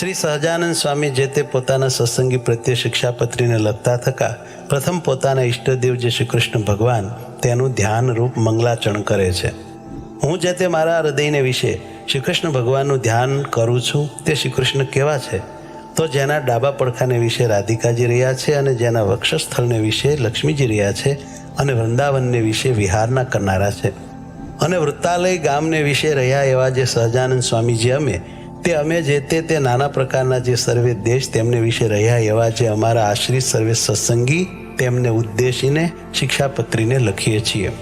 શ્રી સહજાનંદ સ્વામી જે તે પોતાના સત્સંગી પ્રત્યે શિક્ષાપત્રીને લખતા થકા પ્રથમ પોતાના ઈષ્ટદેવ જે શ્રી કૃષ્ણ ભગવાન તેનું ધ્યાન રૂપ મંગલાચરણ કરે છે. હું જે તે મારા હૃદયને વિશે શ્રી કૃષ્ણ ભગવાનનું ધ્યાન કરું છું તે શ્રી કૃષ્ણ કેવા છે? તો જેના ડાબા પડખાને વિશે રાધિકાજી રહ્યા છે અને જેના વક્ષસ્થળને વિશે લક્ષ્મીજી રહ્યા છે અને વૃંદાવનને વિશે વિહારના કરનારા છે અને વૃત્તાલય ગામને વિશે રહ્યા એવા જે સહજાનંદ સ્વામીજી અમે જે તે નાના પ્રકારના જે સર્વે દેશ તેમને વિશે રહ્યા એવા જે અમારા આશ્રિત સર્વે સત્સંગી તેમને ઉદ્દેશીને શિક્ષાપત્રીને લખીએ છીએ.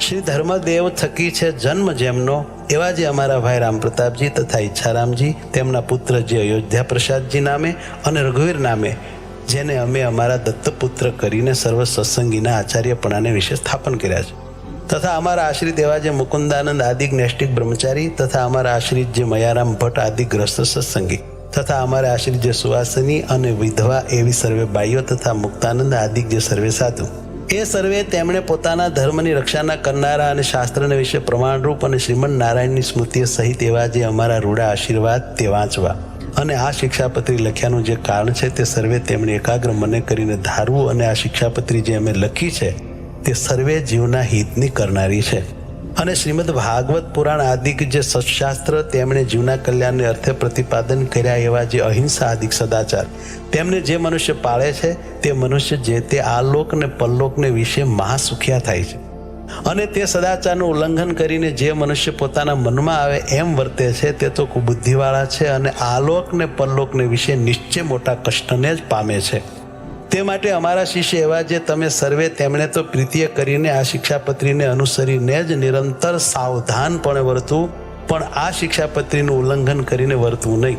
શ્રી ધર્મદેવ થકી છે જન્મ જેમનો એવા જે અમારા ભાઈ રામપ્રતાપજી તથા ઈચ્છારામજી તેમના પુત્ર જે અયોધ્યા પ્રસાદજી નામે અને રઘુવીર નામે જેને અમે અમારા દત્તપુત્ર કરીને સર્વ સત્સંગીના આચાર્યપણાને વિશે સ્થાપન કર્યા છે તથા અમારા આશ્રિત એવા જે મુકુંદાનંદ આદિક નૈષ્ટિક બ્રહ્મચારી તથા અમારા આશ્રિત જે મયારામ ભટ્ટ આદિ ગ્રસ્ત સત્સંગી તથા અમારા આશ્રિત જે સુવાસની અને વિધવા એવી સર્વે બાઈઓ તથા મુક્તાનંદ આદિક જે સર્વે સાધુ એ સર્વે તેમણે પોતાના ધર્મની રક્ષાના કરનારા અને શાસ્ત્રને વિશે પ્રમાણરૂપ અને શ્રીમદ નારાયણની સ્મૃતિ સહિત એવા જે અમારા રૂડા આશીર્વાદ તે વાંચવા અને આ શિક્ષાપત્રી લખ્યાનું જે કારણ છે તે સર્વે તેમણે એકાગ્ર મને કરીને ધારવું અને આ શિક્ષાપત્રી જે અમે લખી છે તે સર્વે જીવના હિતની કરનારી છે અને શ્રીમદ ભાગવત પુરાણ આદિક જે સત્શાસ્ત્ર તેમણે જીવના કલ્યાણને અર્થે પ્રતિપાદન કર્યા એવા જે અહિંસા આદિક સદાચાર તેમને જે મનુષ્ય પાળે છે તે મનુષ્ય જે તે આલોક ને પરલોકને વિશે મહાસુખ્યા થાય છે અને તે સદાચારનું ઉલ્લંઘન કરીને જે મનુષ્ય પોતાના મનમાં આવે એમ વર્તે છે તે તો કુબુદ્ધિવાળા છે અને આલોક ને પરલોકને વિશે નિશ્ચય મોટા કષ્ટને જ પામે છે. તે માટે અમારા શિષ્ય એવા જે તમે સર્વે તેમણે તો પ્રીતિએ કરીને આ શિક્ષાપત્રીને અનુસરીને જ નિરંતર સાવધાનપણે વર્તવું પણ આ શિક્ષાપત્રીનું ઉલ્લંઘન કરીને વર્તવું નહીં.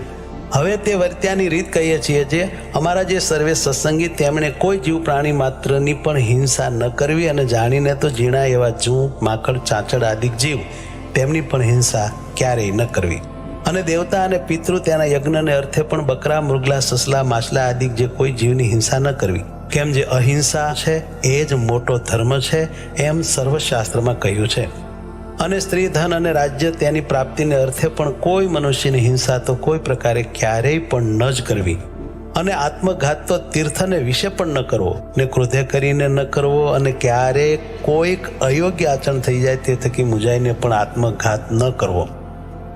હવે તે વર્ત્યાની રીત કહીએ છીએ જે અમારા જે સર્વે સત્સંગી તેમણે કોઈ જીવ પ્રાણી માત્રની પણ હિંસા ન કરવી અને જાણીને તો ઝીણા એવા જૂ માકડ ચાંચડ આદિક જીવ તેમની પણ હિંસા ક્યારેય ન કરવી અને દેવતા અને પિતૃ તેના યજ્ઞને અર્થે પણ બકરા મૃગલા સસલા માછલા આદિક જે કોઈ જીવની હિંસા ન કરવી કેમ જે અહિંસા છે એ જ મોટો ધર્મ છે એમ સર્વશાસ્ત્રમાં કહ્યું છે. અને સ્ત્રી ધન અને રાજ્ય તેની પ્રાપ્તિને અર્થે પણ કોઈ મનુષ્યની હિંસા તો કોઈ પ્રકારે ક્યારેય પણ ન જ કરવી અને આત્મઘાત તો તીર્થને વિશે પણ ન કરવો ને ક્રોધે કરીને ન કરવો અને ક્યારેય કોઈક અયોગ્ય આચરણ થઈ જાય તે થકી મુજાઈને પણ આત્મઘાત ન કરવો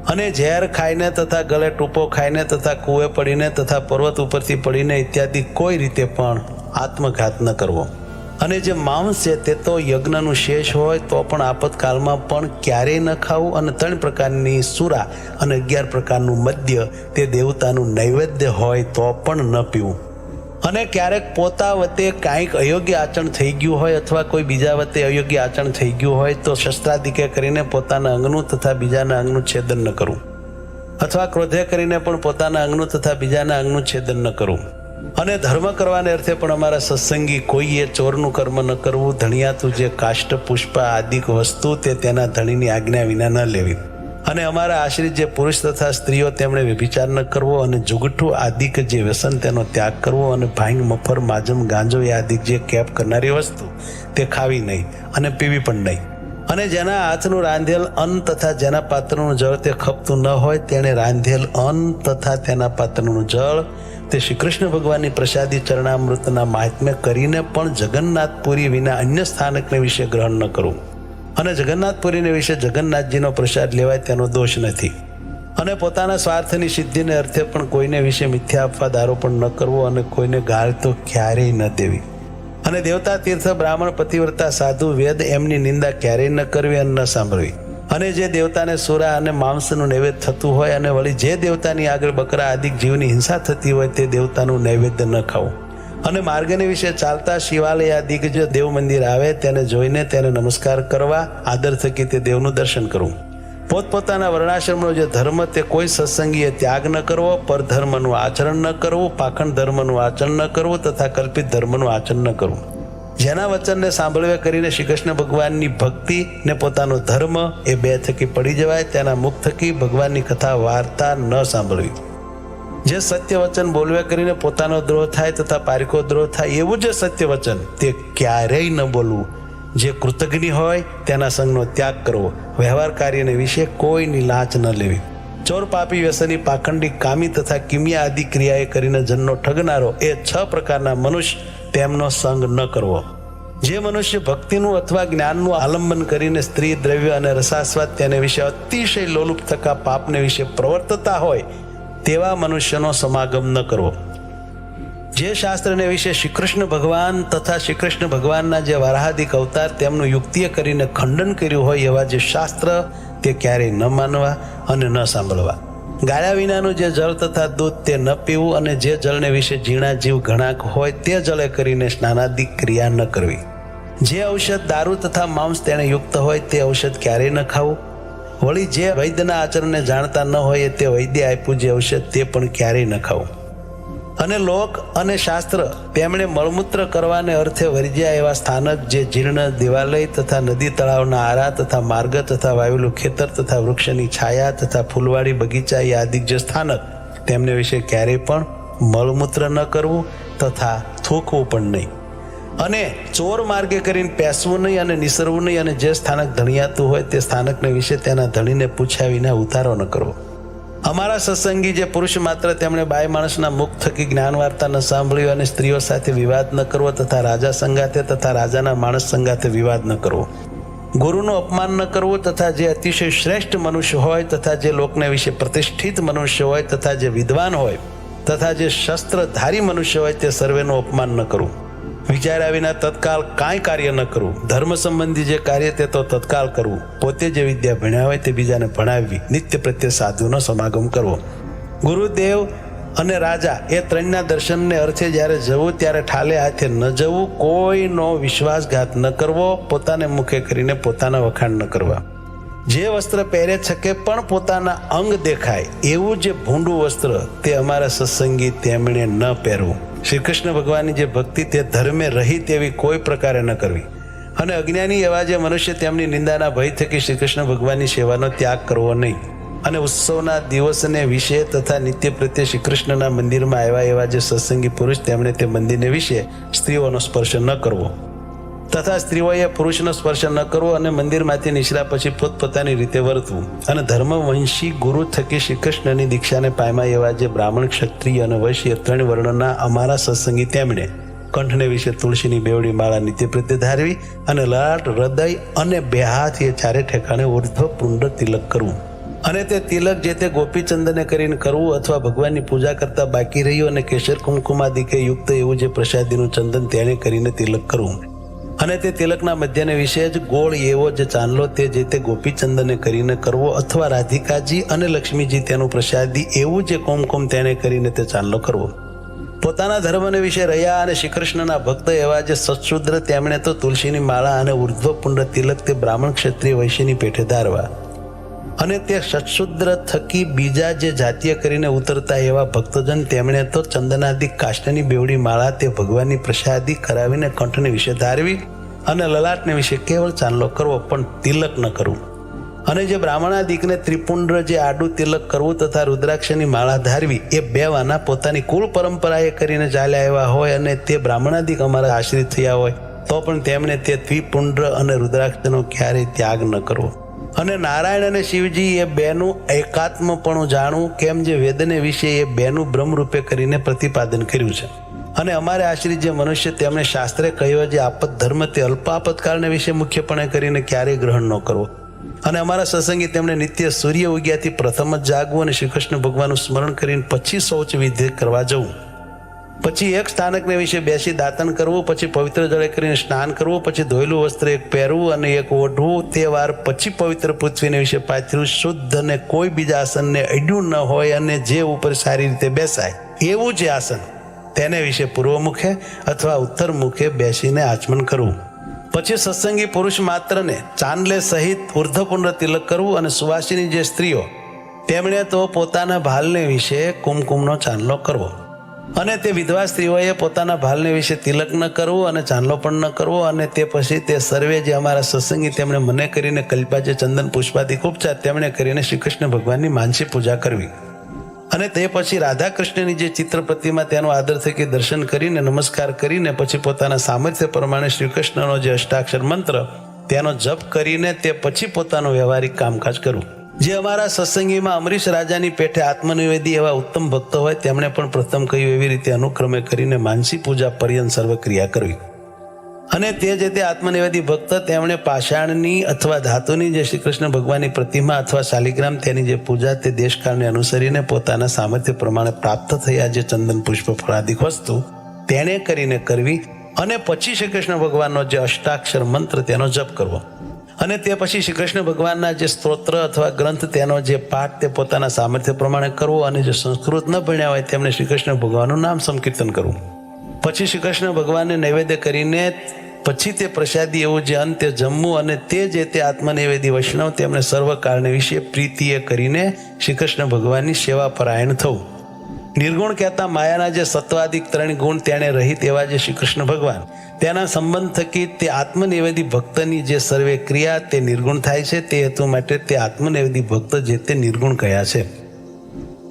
અને ઝેર ખાઈને તથા ગળે ટૂંપો ખાઈને તથા કૂએ પડીને તથા પર્વત ઉપરથી પડીને ઇત્યાદિ કોઈ રીતે પણ આત્મઘાત ન કરવો અને જે માંસ છે તે તો યજ્ઞનું શેષ હોય તો પણ આપતકાળમાં પણ ક્યારેય ન ખાવું અને 3 પ્રકારની સુરા અને 11 પ્રકારનું મદ્ય તે દેવતાનું નૈવેદ્ય હોય તો પણ ન પીવું અને ક્યારેક પોતા વતે કાંઈક અયોગ્ય આચરણ થઈ ગયું હોય અથવા કોઈ બીજા વતે અયોગ્ય આચરણ થઈ ગયું હોય તો શસ્ત્રાદિકે કરીને પોતાના અંગનું તથા બીજાના અંગનું છેદન ન કરવું અથવા ક્રોધે કરીને પણ પોતાના અંગનું તથા બીજાના અંગનું છેદન ન કરવું અને ધર્મ કરવાને અર્થે પણ અમારા સત્સંગી કોઈએ ચોરનું કર્મ ન કરવું ધણિયાતું જે કાષ્ટ પુષ્પ આદિક વસ્તુ તે તેના ધણીની આજ્ઞા વિના ન લેવી અને અમારા આશ્રિત જે પુરુષ તથા સ્ત્રીઓ તેમણે વ્યભિચાર ન કરવો અને જુગઠ્ઠું આદિક જે વ્યસન તેનો ત્યાગ કરવો અને ભાંગ મફર માજમ ગાંજો એ આદિક જે કેપ કરનારી વસ્તુ તે ખાવી નહીં અને પીવી પણ નહીં અને જેના હાથનું રાંધેલ અન્ન તથા જેના પાત્રનું જળ તે ખપતું ન હોય તેણે રાંધેલ અન્ન તથા તેના પાત્રનું જળ તે શ્રી કૃષ્ણ ભગવાનની પ્રસાદી ચરણામૃતના મહાત્મ્ય કરીને પણ જગન્નાથપુરી વિના અન્ય સ્થાનકને વિશે ગ્રહણ ન કરવું અને જગન્નાથપુરીને વિશે જગન્નાથજીનો પ્રસાદ લેવાય તેનો દોષ નથી અને પોતાના સ્વાર્થની સિદ્ધિને અર્થે પણ કોઈને વિશે મિથ્યા અપવાદ આરોપણ ન કરવો અને કોઈને ગાળ તો ક્યારેય ન દેવી અને દેવતા તીર્થ બ્રાહ્મણ પતિવ્રતા સાધુ વેદ એમની નિંદા ક્યારેય ન કરવી અને ન સાંભળવી અને જે દેવતાને સુરા અને માંસનું નૈવેદ્ય થતું હોય અને વળી જે દેવતાની આગળ બકરા આદિક જીવની હિંસા થતી હોય તે દેવતાનું નૈવેદ્ય ન ખાવું અને માર્ગને વિશે ચાલતા શિવાલય આદિક જે દેવ મંદિર આવે તેને જોઈને તેને નમસ્કાર કરવા આદર થકી તે દેવનું દર્શન કરવું પોતપોતાના વર્ણાશ્રમનો જે ધર્મ તે કોઈ સત્સંગીએ ત્યાગ ન કરવો પરધર્મનું આચરણ ન કરવું પાખંડ ધર્મનું આચરણ ન કરવું તથા કલ્પિત ધર્મનું આચરણ ન કરવું જેના વચનને સાંભળવે કરીને શ્રી કૃષ્ણ ભગવાનની ભક્તિ ને પોતાનો ધર્મ એ 2 થકી પડી જવાય તેના મુખ થકી ભગવાનની કથા વાર્તા ન સાંભળવી જે સત્ય વચન બોલવે કરીને પોતાનો દ્રોહ થાય તથા પારિકો દ્રોહ થાય એવું જે સત્ય વચન તે ક્યારેય ન બોલવું જે કૃતજ્ઞ હોય તેના સંગનો ત્યાગ કરવો વ્યવહાર કાર્યને વિશે કોઈની લાંચ ન લેવી ચોર, પાપી, વ્યસની, પાખંડી, કામી તથા કિમિયા આદિ ક્રિયાએ કરીને જનનો ઠગનારો, એ 6 પ્રકારના મનુષ્ય તેમનો સંગ ન કરવો. જે મનુષ્ય ભક્તિનું અથવા જ્ઞાનનું આલંબન કરીને સ્ત્રી, દ્રવ્ય અને રસાસ્વાદ તેને વિશે અતિશય લોલુપ થકા પાપને વિશે પ્રવર્તતા હોય તેવા મનુષ્યનો સમાગમ ન કરવો. જે શાસ્ત્રને વિશે શ્રી કૃષ્ણ ભગવાન તથા શ્રી કૃષ્ણ ભગવાનના જે વારાહાદિક અવતાર તેમનું યુક્તિએ કરીને ખંડન કર્યું હોય એવા જે શાસ્ત્ર, તે ક્યારેય ન માનવા અને ન સાંભળવા. ગાળ્યા વિનાનું જે જળ તથા દૂધ તે ન પીવું, અને જે જળને વિશે ઝીણા જીવ ઘણાક હોય તે જળે કરીને સ્નાનાદિક ક્રિયા ન કરવી. જે ઔષધ, દારૂ તથા માંસ તેને યુક્ત હોય તે ઔષધ ક્યારેય ન ખાવું. વળી જે વૈદ્યના આચરણને જાણતા ન હોય તે વૈદ્ય આપ્યું જે ઔષધ તે પણ ક્યારેય ન ખાવું. અને લોક અને શાસ્ત્ર તેમણે મળમૂત્ર કરવાને અર્થે વર્જ્યા એવા સ્થાનક, જે જીર્ણ દેવાલય તથા નદી તળાવના આરા તથા માર્ગ તથા વાવેલું ખેતર તથા વૃક્ષની છાયા તથા ફૂલવાડી બગીચા એ આદિક જે સ્થાનક, તેમને વિશે ક્યારેય પણ મળમૂત્ર ન કરવું તથા થૂકવું પણ નહીં. અને ચોર માર્ગે કરીને પેસવું નહીં અને નિસરવું નહીં. અને જે સ્થાનક ધણિયાતું હોય તે સ્થાનકને વિશે તેના ધણીને પૂછ્યા વિના ઉતારો ન કરવો. અમારા સત્સંગી જે પુરુષ માત્ર તેમણે બાય માણસના મુખ થકી જ્ઞાન વાર્તા ન સાંભળ્યું, અને સ્ત્રીઓ સાથે વિવાદ ન કરવો તથા રાજા સંગાથે તથા રાજાના માણસ સંગાથે વિવાદ ન કરવો. ગુરુનું અપમાન ન કરવું તથા જે અતિશય શ્રેષ્ઠ મનુષ્ય હોય તથા જે લોકને વિશે પ્રતિષ્ઠિત મનુષ્ય હોય તથા જે વિદ્વાન હોય તથા જે શસ્ત્રધારી મનુષ્ય હોય તે સર્વેનું અપમાન ન કરવું. વિચાર્યા વિના તત્કાળ કાંઈ કાર્ય ન કરવું. ધર્મ સંબંધી જે કાર્ય તે તો તત્કાળ કરવું. પોતે જે વિદ્યા ભણ્યા હોય તે બીજાને ભણાવવી. નિત્ય પ્રત્યે સાધુનો સમાગમ કરવો. ગુરુદેવ અને રાજા એ ત્રણના દર્શનને અર્થે જ્યારે જવું ત્યારે ઠાલે હાથે ન જવું. કોઈનો વિશ્વાસઘાત ન કરવો. પોતાને મુખે કરીને પોતાના વખાણ ન કરવા. જે વસ્ત્ર પહેરે છકે પણ પોતાના અંગ દેખાય એવું જે ભૂંડું વસ્ત્ર તે અમારા સત્સંગી તેમણે ન પહેરવું. શ્રી કૃષ્ણ ભગવાનની જે ભક્તિ તે ધર્મે રહી તેવી કોઈ પ્રકારે ન કરવી. અને અજ્ઞાની એવા જે મનુષ્ય તેમની નિંદાના ભય થકી શ્રી કૃષ્ણ ભગવાનની સેવાનો ત્યાગ કરવો નહીં. અને ઉત્સવના દિવસને વિશે તથા નિત્ય પ્રત્યે શ્રી કૃષ્ણના મંદિરમાં આવ્યા એવા જે સત્સંગી પુરુષ તેમણે તે મંદિરને વિશે સ્ત્રીઓનો સ્પર્શ ન કરવો તથા સ્ત્રીઓએ પુરુષનો સ્પર્શ ન કરવો. અને મંદિરમાંથી નીકળ્યા પછી પોતપોતાની રીતે વર્તવું. અને ધર્મવંશી ગુરુ થકી શ્રી કૃષ્ણની દીક્ષાને પામ્યા એવા જે બ્રાહ્મણ, ક્ષત્રિય અને વૈશ્ય 3 વર્ણના અમારા સત્સંગી તેમણે કંઠને વિશે તુલસીની બેવડી માળા નિત્ય પ્રત્યે ધારવી. અને લાટ, હૃદય અને 2 હાથ એ ચારે ઠેકાણે ઉર્ધ્વ પુંડ તિલક કરવું. અને તે તિલક જે તે ગોપીચંદને કરીને કરવું અથવા ભગવાનની પૂજા કરતા બાકી રહ્યું અને કેસર કુમકુમાદિકે યુક્ત એવું જે પ્રસાદીનું ચંદન તેને કરીને તિલક કરવું. અને તે તિલકના મધ્યને વિશે જ ગોળ એવો જે ચાંદલો તે જે તે ગોપીચંદને કરીને કરવો અથવા રાધિકાજી અને લક્ષ્મીજી તેનું પ્રસાદી એવું જે કુમકુમ તેને કરીને તે ચાંદલો કરવો. પોતાના ધર્મને વિશે રહ્યા અને શ્રી કૃષ્ણના ભક્ત એવા જે સત્શુદ્ર તેમણે તો તુલસીની માળા અને ઉર્ધ્વપુંડ તિલક તે બ્રાહ્મણ, ક્ષત્રિય, વૈશ્યની પેઠે ધારવા. અને તે સત્શુદ્ર થકી બીજા જે જાતીય કરીને ઉતરતા એવા ભક્તજન તેમણે તો ચંદનાદિક કાષ્ટની બેવડી માળા તે ભગવાનની પ્રસાદી કરાવીને કંઠને વિશે ધારવી. અને લલાટને વિશે કેવળ ચાંદલો કરવો પણ તિલક ન કરવું. અને જે બ્રાહ્મણાદિકને ત્રિપુંડ જે આડું તિલક કરવું તથા રુદ્રાક્ષની માળા ધારવી એ 2 વાના પોતાની કુલ પરંપરાએ કરીને ચાલ્યા આવ્યા હોય અને તે બ્રાહ્મણાદિક અમારા આશ્રિત થયા હોય તો પણ તેમણે તે ત્રિપુંડ અને રુદ્રાક્ષનો ક્યારેય ત્યાગ ન કરવો. અને નારાયણ અને શિવજી એ 2નું એકાત્મપણું જાણવું, કેમ જે વેદને વિશે એ 2નું બ્રહ્મરૂપે કરીને પ્રતિપાદન કર્યું છે. અને અમારે આશ્રિત જે મનુષ્ય તેમણે શાસ્ત્રે કહ્યો જે આપત ધર્મ તે અલ્પ આપતકાળને વિશે મુખ્યપણે કરીને ક્યારેય ગ્રહણ ન કરવો. અને અમારા સત્સંગી તેમણે નિત્ય સૂર્ય ઉગ્યાથી પ્રથમ જ જાગવું અને શ્રી કૃષ્ણ ભગવાનનું સ્મરણ કરીને પછી શૌચ વિધિ કરવા જવું. પછી એક સ્થાનકને વિશે બેસી દાતન કરવું, પછી પવિત્ર જળે કરીને સ્નાન કરવું, પછી ધોયેલું વસ્ત્ર એક પહેરવું અને એક ઓઢવું. તે વાર પછી પવિત્ર પૃથ્વીને વિશે પાથર્યું શુદ્ધ અને કોઈ બીજા આસનને અડ્યું ન હોય અને જે ઉપર સારી રીતે બેસાય એવું જે આસન તેને વિશે પૂર્વ મુખે અથવા ઉત્તર મુખે બેસીને આચમન કરવું. પછી સત્સંગી પુરુષ માત્રને ચાંદલે સહિત ઉર્ધ્વપુંડ તિલક કરવું. અને સુવાસિની જે સ્ત્રીઓ તેમણે તો પોતાના ભાલને વિશે કુમકુમનો ચાંદલો કરવો. અને તે વિધવા સ્ત્રીઓએ પોતાના ભાલને વિશે તિલક ન કરવું અને ચાંદલો પણ ન કરવો. અને તે પછી તે સર્વે જે અમારા સત્સંગી તેમણે મને કરીને કલ્પા જે ચંદન પુષ્પાદિક ઉપચાર તેમણે કરીને શ્રી કૃષ્ણ ભગવાનની માનસી પૂજા કરવી. અને તે પછી રાધા કૃષ્ણની જે ચિત્ર પ્રતિમા તેનો આદર થકી દર્શન કરીને નમસ્કાર કરીને પછી પોતાના સામર્થ્ય પ્રમાણે શ્રી કૃષ્ણનો જે અષ્ટાક્ષર મંત્ર તેનો જપ કરીને તે પછી પોતાનું વ્યવહારિક કામકાજ કરવું. જે અમારા સત્સંગીમાં અમરીશ રાજાની પેઠે આત્મનિવેદી એવા ઉત્તમ ભક્તો હોય તેમણે પણ પ્રથમ કહ્યું એવી રીતે અનુક્રમે કરીને માનસી પૂજા પર્યંત સર્વ ક્રિયા કરવી. અને તે જે તે આત્મનિવેદી ભક્ત તેમણે પાષાણની અથવા ધાતુની જે શ્રી કૃષ્ણ ભગવાનની પ્રતિમા અથવા શાલિગ્રામ તેની જે પૂજા તે દેશકાળને અનુસરીને પોતાના સામર્થ્ય પ્રમાણે પ્રાપ્ત થયા જે ચંદન પુષ્પ ફળાદિક વસ્તુ તેણે કરીને કરવી. અને પછી શ્રી કૃષ્ણ ભગવાનનો જે અષ્ટાક્ષર મંત્ર તેનો જપ કરવો. અને તે પછી શ્રી કૃષ્ણ ભગવાનના જે સ્તોત્ર અથવા ગ્રંથ તેનો જે પાઠ તે પોતાના સામર્થ્ય પ્રમાણે કરવો. અને જે સંસ્કૃત ન ભણ્યા હોય તેમને શ્રી કૃષ્ણ ભગવાનનું નામ સંકીર્તન કરવું. પછી શ્રી કૃષ્ણ ભગવાનને નૈવેદ્ય કરીને પછી તે પ્રસાદી એવું જે અંતે જમવું. અને તે જે તે આત્મનિવેદી વૈષ્ણવ તેમને સર્વકાળને વિશે પ્રીતિએ કરીને શ્રી કૃષ્ણ ભગવાનની સેવા પરાયણ થવું. નિર્ગુણ કહેતા માયાના જે સત્વાદિક 3 ગુણ તેણે રહિત એવા જે શ્રી કૃષ્ણ ભગવાન તેના સંબંધ થકી તે આત્મનિવેદી ભક્તની જે સર્વે ક્રિયા તે નિર્ગુણ થાય છે. તે હેતુ માટે તે આત્મનિવેદી ભક્ત જે તે નિર્ગુણ કયા છે.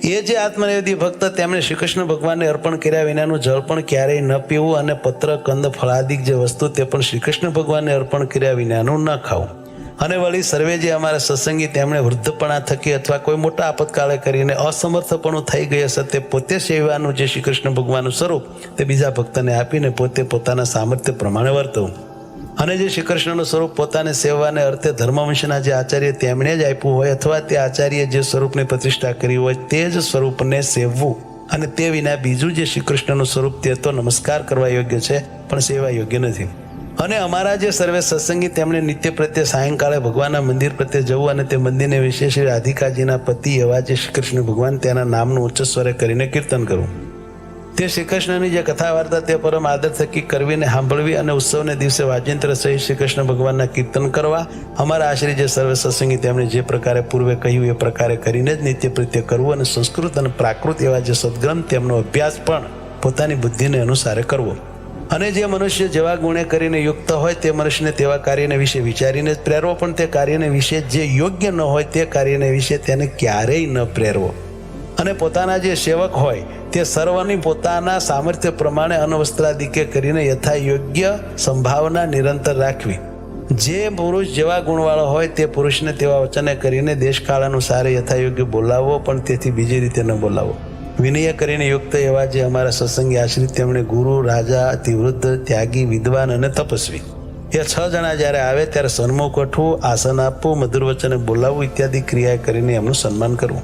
એ જે આત્મનિવેદી ભક્ત તેમણે શ્રી કૃષ્ણ ભગવાનને અર્પણ કર્યા વિનાનું જળ પણ ક્યારેય ન પીવું. અને પત્ર કંદ ફળાદિક જે વસ્તુ તે પણ શ્રી કૃષ્ણ ભગવાનને અર્પણ કર્યા વિનાનું ન ખાવું. અને વળી સર્વે જે અમારા સત્સંગી તેમણે વૃદ્ધપણા થકી અથવા કોઈ મોટા આપતકાળે કરીને અસમર્થપણું થઈ ગઈ હશે તે પોતે સેવાનું જે શ્રી કૃષ્ણ ભગવાનનું સ્વરૂપ તે બીજા ભક્તને આપીને પોતે પોતાના સામર્થ્ય પ્રમાણે વર્તવું. અને જે શ્રી કૃષ્ણનું સ્વરૂપ પોતાને સેવાને અર્થે ધર્મવંશના જે આચાર્ય તેમણે જ આપ્યું હોય અથવા તે આચાર્ય જે સ્વરૂપની પ્રતિષ્ઠા કરી હોય તે જ સ્વરૂપને સેવવું. અને તે વિના બીજું જે શ્રી કૃષ્ણનું સ્વરૂપ તે તો નમસ્કાર કરવા યોગ્ય છે પણ સેવા યોગ્ય નથી. અને અમારા જે સર્વે સત્સંગી તેમણે નિત્ય પ્રત્યે સાયંકાળે ભગવાનના મંદિર પ્રત્યે જવું. અને તે મંદિરને વિશે શ્રી રાધિકાજીના પતિ એવા જે શ્રી કૃષ્ણ ભગવાન તેના નામનું ઉચ્ચ સ્વરે કરીને કીર્તન કરવું. તે શ્રી કૃષ્ણની જે કથા વાર્તા તે પરમ આદર થકી કરવીને સાંભળવી. અને ઉત્સવને દિવસે વાજિંત્ર સહિત શ્રી કૃષ્ણ ભગવાનના કીર્તન કરવા. અમારા આશ્રી જે સર્વે સત્સંગી તેમણે જે પ્રકારે પૂર્વે કહ્યું એ પ્રકારે કરીને જ નિત્ય પ્રત્યે કરવું. અને સંસ્કૃત અને પ્રાકૃત એવા જે સદગ્રંથ તેમનો અભ્યાસ પણ પોતાની બુદ્ધિને અનુસારે કરવો. અને જે મનુષ્ય જેવા ગુણે કરીને યુક્ત હોય તે મનુષ્યને તેવા કાર્યને વિશે વિચારીને જ પ્રેરવો. પણ તે કાર્યને વિશે જે યોગ્ય ન હોય તે કાર્યને વિશે તેને ક્યારેય ન પ્રેરવો. અને પોતાના જે સેવક હોય તે સર્વની પોતાના સામર્થ્ય પ્રમાણે અનવસ્ત્રાદિકે કરીને યથા યોગ્ય સંભાવના નિરંતર રાખવી. જે પુરુષ જેવા ગુણવાળો હોય તે પુરુષને તેવા વચને કરીને દેશકાળ અનુસારે યથા યોગ્ય બોલાવવો. પણ તેથી બીજી રીતે ન બોલાવવો. વિનય કરીને યુક્ત એવા જે અમારા સત્સંગી આશ્રિત તેમણે ગુરુ, રાજા, અતિવૃદ્ધ, ત્યાગી, વિદ્વાન અને તપસ્વી એ 6 જણા જ્યારે આવે ત્યારે સન્મુખ ઉઠવું, આસન આપવું, મધુર વચને બોલાવવું ઇત્યાદિ ક્રિયા કરીને એમનું સન્માન કરવું.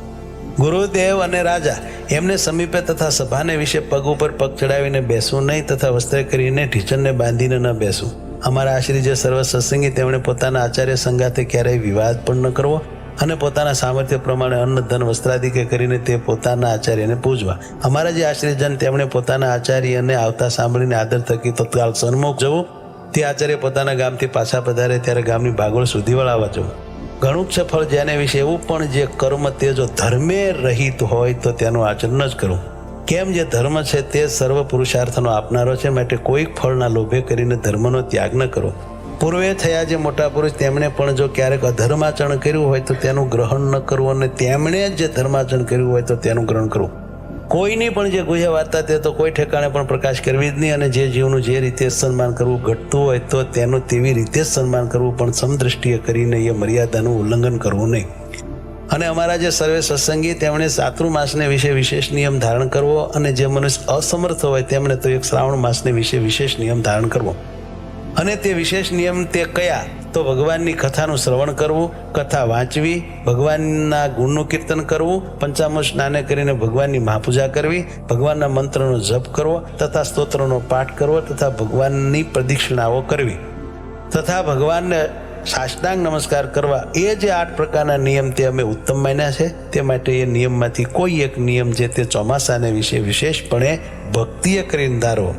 ગુરુદેવ અને રાજા એમને સમીપે તથા સભાને વિશે પગ ઉપર પગ ચડાવીને બેસવું નહીં. તથા વસ્ત્ર કરીને ઢીચણને બાંધીને ન બેસવું. અમારા આશ્રિત જે સર્વ સત્સંગી તેમણે પોતાના આચાર્ય સંગાથે ક્યારેય વિવાદ પણ ન કરવો. અને પોતાના સામર્થ્ય પ્રમાણે અન્ન ધન વસ્ત્રાદિકે કરીને તે પોતાના આચાર્યને પૂજવા. અમારા જે આશ્રયજન તેમણે પોતાના આચાર્યને આવતા સાંભળીને આદર થકી તત્કાળ સન્મુખ જવું. તે આચાર્ય પોતાના ગામથી પાછા પધારે ત્યારે ગામની ભાગોળ સુધી વળાવવા જવું. ઘણું જ સફળ જેને વિશે એવું પણ જે કર્મ તે જો ધર્મે રહિત હોય તો તેનું આચરણ જ કરવું. કેમ જે ધર્મ છે તે સર્વ પુરુષાર્થનો આપનારો છે. માટે કોઈક ફળના લોભે કરીને ધર્મનો ત્યાગ ન કરો. પૂર્વે થયા જે મોટા પુરુષ તેમણે પણ જો ક્યારેક અધર્માચરણ કર્યું હોય તો તેનું ગ્રહણ ન કરવું. અને તેમણે જે ધર્માચરણ કર્યું હોય તો તેનું ગ્રહણ કરવું. કોઈની પણ જે ગુહ્ય વાર્તા તે તો કોઈ ઠેકાણે પણ પ્રકાશ કરવી જ નહીં. અને જે જીવનું જે રીતે સન્માન કરવું ઘટતું હોય તો તેનું તેવી રીતે જ સન્માન કરવું. પણ સમદ્રષ્ટિએ કરીને એ મર્યાદાનું ઉલ્લંઘન કરવું નહીં. અને અમારા જે સર્વે સત્સંગી તેમણે ચાતુર્માસને વિશે વિશેષ નિયમ ધારણ કરવો. અને જે મનુષ્ય અસમર્થ હોય તેમણે તો એક શ્રાવણ માસને વિશે વિશેષ નિયમ ધારણ કરવો. અને તે વિશેષ નિયમ તે કયા તો ભગવાનની કથાનું શ્રવણ કરવું, કથા વાંચવી, ભગવાનના ગુણનું કીર્તન કરવું, પંચામૃત સ્નાને કરીને ભગવાનની મહાપૂજા કરવી, ભગવાનના મંત્રનો જપ કરવો તથા સ્તોત્રનો પાઠ કરવો તથા ભગવાનની પ્રદક્ષિણાઓ કરવી તથા ભગવાનને સાષ્ટાંગ નમસ્કાર કરવા. એ જે 8 પ્રકારના નિયમ તે અમે ઉત્તમ માન્યા છે. તે માટે એ નિયમમાંથી કોઈ એક નિયમ જે તે ચોમાસાને વિશે વિશેષપણે ભક્તિએ કરીને ધારવો.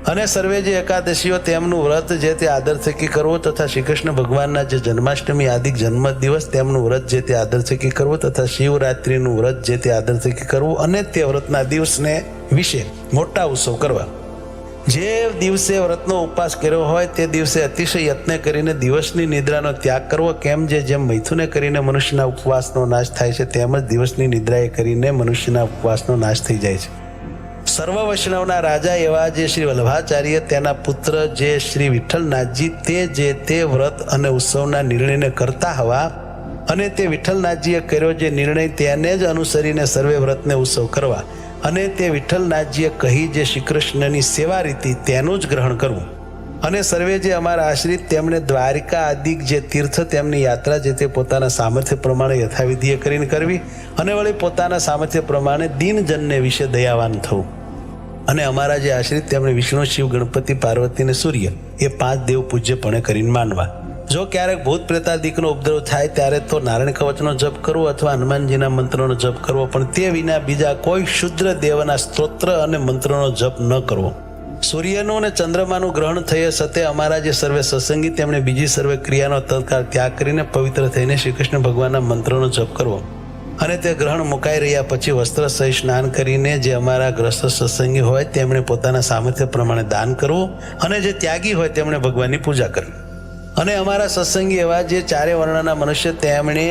અને સર્વે જે એકાદશીઓ તેમનું વ્રત જે તે આદર થકી કરવું તથા શ્રી કૃષ્ણ ભગવાનના જે જન્માષ્ટમી આદિ જન્મ દિવસ તેમનું વ્રત જે તે આદર થકી કરવું તથા શિવરાત્રિનું વ્રત જે તે આદર થકી કરવું. અને તે વ્રતના દિવસને વિશે મોટા ઉત્સવ કરવા. જે દિવસે વ્રતનો ઉપવાસ કર્યો હોય તે દિવસે અતિશય યત્ન કરીને દિવસની નિદ્રાનો ત્યાગ કરવો. કેમ જેમ મૈથુને કરીને મનુષ્યના ઉપવાસનો નાશ થાય છે તેમ જ દિવસની નિદ્રાએ કરીને મનુષ્યના ઉપવાસનો નાશ થઈ જાય છે. સર્વ વૈષ્ણવના રાજા એવા જે શ્રી વલ્લભાચાર્ય તેના પુત્ર જે શ્રી વિઠ્ઠલનાથજી તે જે તે વ્રત અને ઉત્સવના નિર્ણયને કરતા હવા અને તે વિઠ્ઠલનાથજીએ કર્યો જે નિર્ણય તેને જ અનુસરીને સર્વે વ્રતને ઉત્સવ કરવા અને તે વિઠ્ઠલનાથજીએ કહી જે શ્રી કૃષ્ણની સેવા રીતિ તેનું જ ગ્રહણ કરવું અને સર્વે જે અમારા આશ્રિત તેમણે દ્વારિકા આદિક જે તીર્થ તેમની યાત્રા જે તે પોતાના સામર્થ્ય પ્રમાણે યથાવિધિએ કરીને કરવી અને વળી પોતાના સામર્થ્ય પ્રમાણે દીનજનને વિશે દયાવાન થવું અને અમારા જે આશ્રિત તેમણે વિષ્ણુ શિવ ગણપતિ પાર્વતી અને સૂર્ય એ 5 દેવ પૂજ્યપણે કરીને માનવા. જો ક્યારેક ભૂત પ્રેતાદિકનો ઉપદ્રવ થાય ત્યારે તો નારાયણ કવચનો જપ કરવો અથવા હનુમાનજીના મંત્રોનો જપ કરવો, પણ તે વિના બીજા કોઈ શુદ્ર દેવના સ્તોત્ર અને મંત્રોનો જપ ન કરવો. સૂર્યનું અને ચંદ્રમાનું ગ્રહણ થયે સતે અમારા જે સર્વે સત્સંગી તેમણે બીજી સર્વે ક્રિયાનો તત્કાળ ત્યાગ કરીને પવિત્ર થઈને શ્રી કૃષ્ણ ભગવાનના મંત્રોનો જપ કરવો અને તે ગ્રહણ મુકાઈ રહ્યા પછી વસ્ત્ર સહિત સ્નાન કરીને જે અમારા ગ્રસ્ત સત્સંગી હોય તેમણે પોતાના સામર્થ્ય પ્રમાણે દાન કરવું અને જે ત્યાગી હોય તેમણે ભગવાનની પૂજા કરવી. અને અમારા સત્સંગી એવા જે 4 વર્ણના મનુષ્ય તેમણે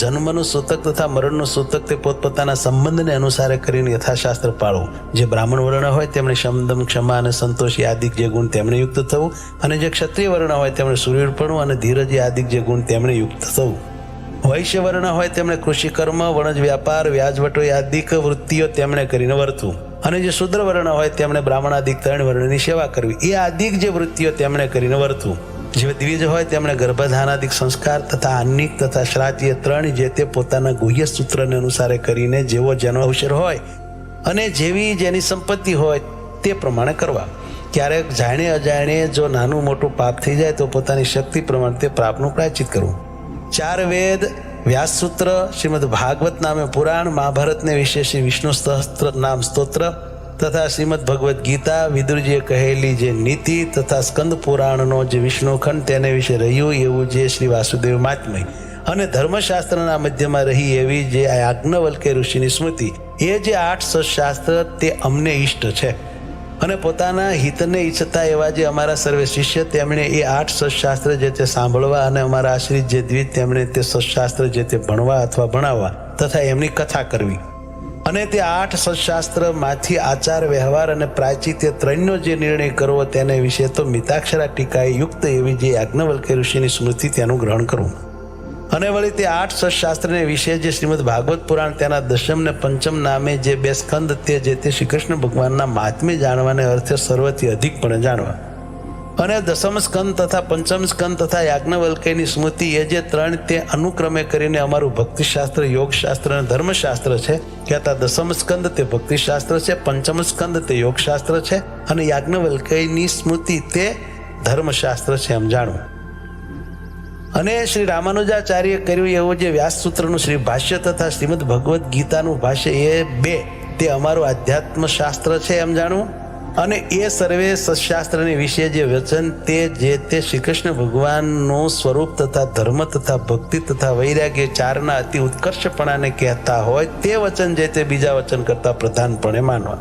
જન્મનું સૂતક તથા મરણનું સૂતક તે પોતપોતાના સંબંધને અનુસારે કરીને યથાશાસ્ત્ર પાળવું. જે બ્રાહ્મણ વર્ણ હોય તેમણે શમદમ ક્ષમા અને સંતોષી આદિક જે ગુણ તેમણે યુક્ત થવું અને જે ક્ષત્રિય વર્ણ હોય તેમણે સૂર્યપણું અને ધીરજી આદિક જે ગુણ તેમણે યુક્ત થવું. વૈશ્ય વર્ણ હોય તેમણે કૃષિ કર્મ, વણજ વ્યાપાર, વ્યાજવટો આદિક વૃત્તિઓ તેમણે કરીને વર્તવું અને જે શુદ્ર વર્ણ હોય તેમણે બ્રાહ્મણાદિક 3 વર્ણની સેવા કરવી એ આદિક જે વૃત્તિઓ તેમણે કરીને વર્તવું. જે દ્વિજ હોય તેમણે ગર્ભધાનાદિક સંસ્કાર તથા આન્નિક તથા શ્રાદ્ધ 3 જે તે પોતાના ગુહ્ય સૂત્રને અનુસારે કરીને જેવો જેનો અવસર હોય અને જેવી જેની સંપત્તિ હોય તે પ્રમાણે કરવા. ક્યારેક જાણે અજાણે જો નાનું મોટું પાપ થઈ જાય તો પોતાની શક્તિ પ્રમાણે તે પાપનું પ્રાયશ્ચિત કરવું. 4 વેદ, વ્યાસસૂત્ર, શ્રીમદ ભાગવત નામે પુરાણ, મહાભારતને વિશે શ્રી વિષ્ણુ સહસ્ત્ર નામ સ્તોત્ર તથા શ્રીમદ ભગવદ્ ગીતા, વિદુરજીએ કહેલી જે નીતિ તથા સ્કંદ પુરાણનો જે વિષ્ણુખંડ તેને વિશે રહ્યું એવું જે શ્રી વાસુદેવ મહાત્મ્ય અને ધર્મશાસ્ત્રના મધ્યમાં રહી એવી જે યાજ્ઞવલ્ક્ય ઋષિની સ્મૃતિ એ જે 8 સત્શાસ્ત્ર તે અમને ઈષ્ટ છે. અને પોતાના હિતને ઈચ્છતા એવા જે અમારા સર્વે શિષ્ય તેમણે એ 8 સત્શાસ્ત્ર જે તે સાંભળવા અને અમારા આશ્રિત જે દ્વિજ તેમણે તે સત્શાસ્ત્ર જે તે ભણવા અથવા ભણાવવા તથા એમની કથા કરવી અને તે 8 સત્શાસ્ત્રમાંથી આચાર વ્યવહાર અને પ્રાયશ્ચિત્ય 3નો જે નિર્ણય કરવો તેને વિશે તો મિતાક્ષરા ટીકાએ યુક્ત એવી જે યાજ્ઞવલ્ક્ય ઋષિની સ્મૃતિ તેનું ગ્રહણ કરવું. અને વળી તે 8 સત્શાસ્ત્રને વિશે જે શ્રીમદ ભાગવત પુરાણ તેના 10મ ને 5મ નામે જે 2 સ્કંદ તે જે તે શ્રી કૃષ્ણ ભગવાનના મહાત્મ્ય જાણવાને અર્થે સર્વથી અધિકપણે જાણવા અને 10મ સ્કંદ તથા 5મ સ્કંદ તથા યાજ્ઞવલ્ક્યની સ્મૃતિ એ જે 3 તે અનુક્રમે કરીને અમારું ભક્તિશાસ્ત્ર, યોગશાસ્ત્ર અને ધર્મશાસ્ત્ર છે. કહેતા 10મ સ્કંદ તે ભક્તિશાસ્ત્ર છે, 5મ સ્કંદ તે યોગશાસ્ત્ર છે અને યાજ્ઞવલ્ક્યની સ્મૃતિ તે ધર્મશાસ્ત્ર છે એમ જાણવું. અને શ્રી રામાનુજાચાર્ય કર્યું એવું જે વ્યાસસૂત્રનું શ્રી ભાષ્ય તથા શ્રીમદ ભગવદ્ ગીતાનું ભાષ્ય એ 2 તે અમારું આધ્યાત્મ શાસ્ત્ર છે એમ જાણવું. અને એ સર્વે સત્શાસ્ત્રની વિશે જે વચન તે જે તે શ્રી કૃષ્ણ ભગવાનનું સ્વરૂપ તથા ધર્મ તથા ભક્તિ તથા વૈરાગ્ય 4ના અતિ ઉત્કર્ષપણાને કહેતા હોય તે વચન જે તે બીજા વચન કરતા પ્રધાનપણે માનવા.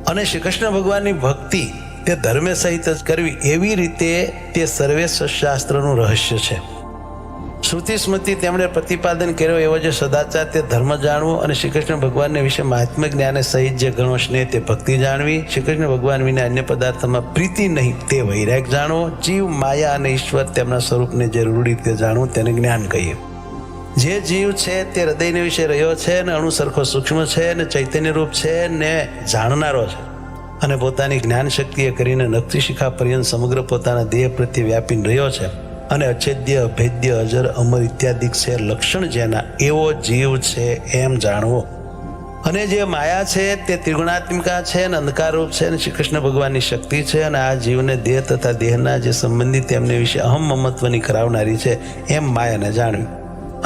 અને શ્રી કૃષ્ણ ભગવાનની ભક્તિ તે ધર્મે સહિત જ કરવી એવી રીતે તે સર્વે સત્શાસ્ત્રનું રહસ્ય છે. શ્રુતિ સ્મૃતિ તેમણે પ્રતિપાદન કર્યો એવો જે સદાચાર તે ધર્મ જાણવો અને શ્રી કૃષ્ણ ભગવાનને વિશે મહાત્મ્ય જ્ઞાને સહિત જે ગણો સ્નેહ તે ભક્તિ જાણવી. શ્રી કૃષ્ણ ભગવાન વિના અન્ય પદાર્થમાં પ્રીતિ નહીં તે વૈરાગ જાણવો. જીવ, માયા અને ઈશ્વર તેમના સ્વરૂપને જે રૂઢ રીતે જાણવું તેને જ્ઞાન કહીએ. જે જીવ છે તે હૃદયને વિશે રહ્યો છે ને અણુ સરખો સૂક્ષ્મ છે ને ચૈતન્ય રૂપ છે ને જાણનારો છે અને પોતાની જ્ઞાન શક્તિએ કરીને નખથી શિખા પર્યંત સમગ્ર પોતાના દેહ પ્રત્યે વ્યાપીને રહ્યો છે અને અછેદ્ય, અભેદ્ય, અજર, અમર ઇત્યાદિક છે લક્ષણ જેના એવો જીવ છે એમ જાણવો. અને જે માયા છે તે ત્રિગુણાત્મિકા છે અને અંધકારરૂપ છે અને શ્રી કૃષ્ણ ભગવાનની શક્તિ છે અને આ જીવને દેહ તથા દેહના જે સંબંધી તેમને વિશે અહમ મમત્વની કરાવનારી છે એમ માયાને જાણવી.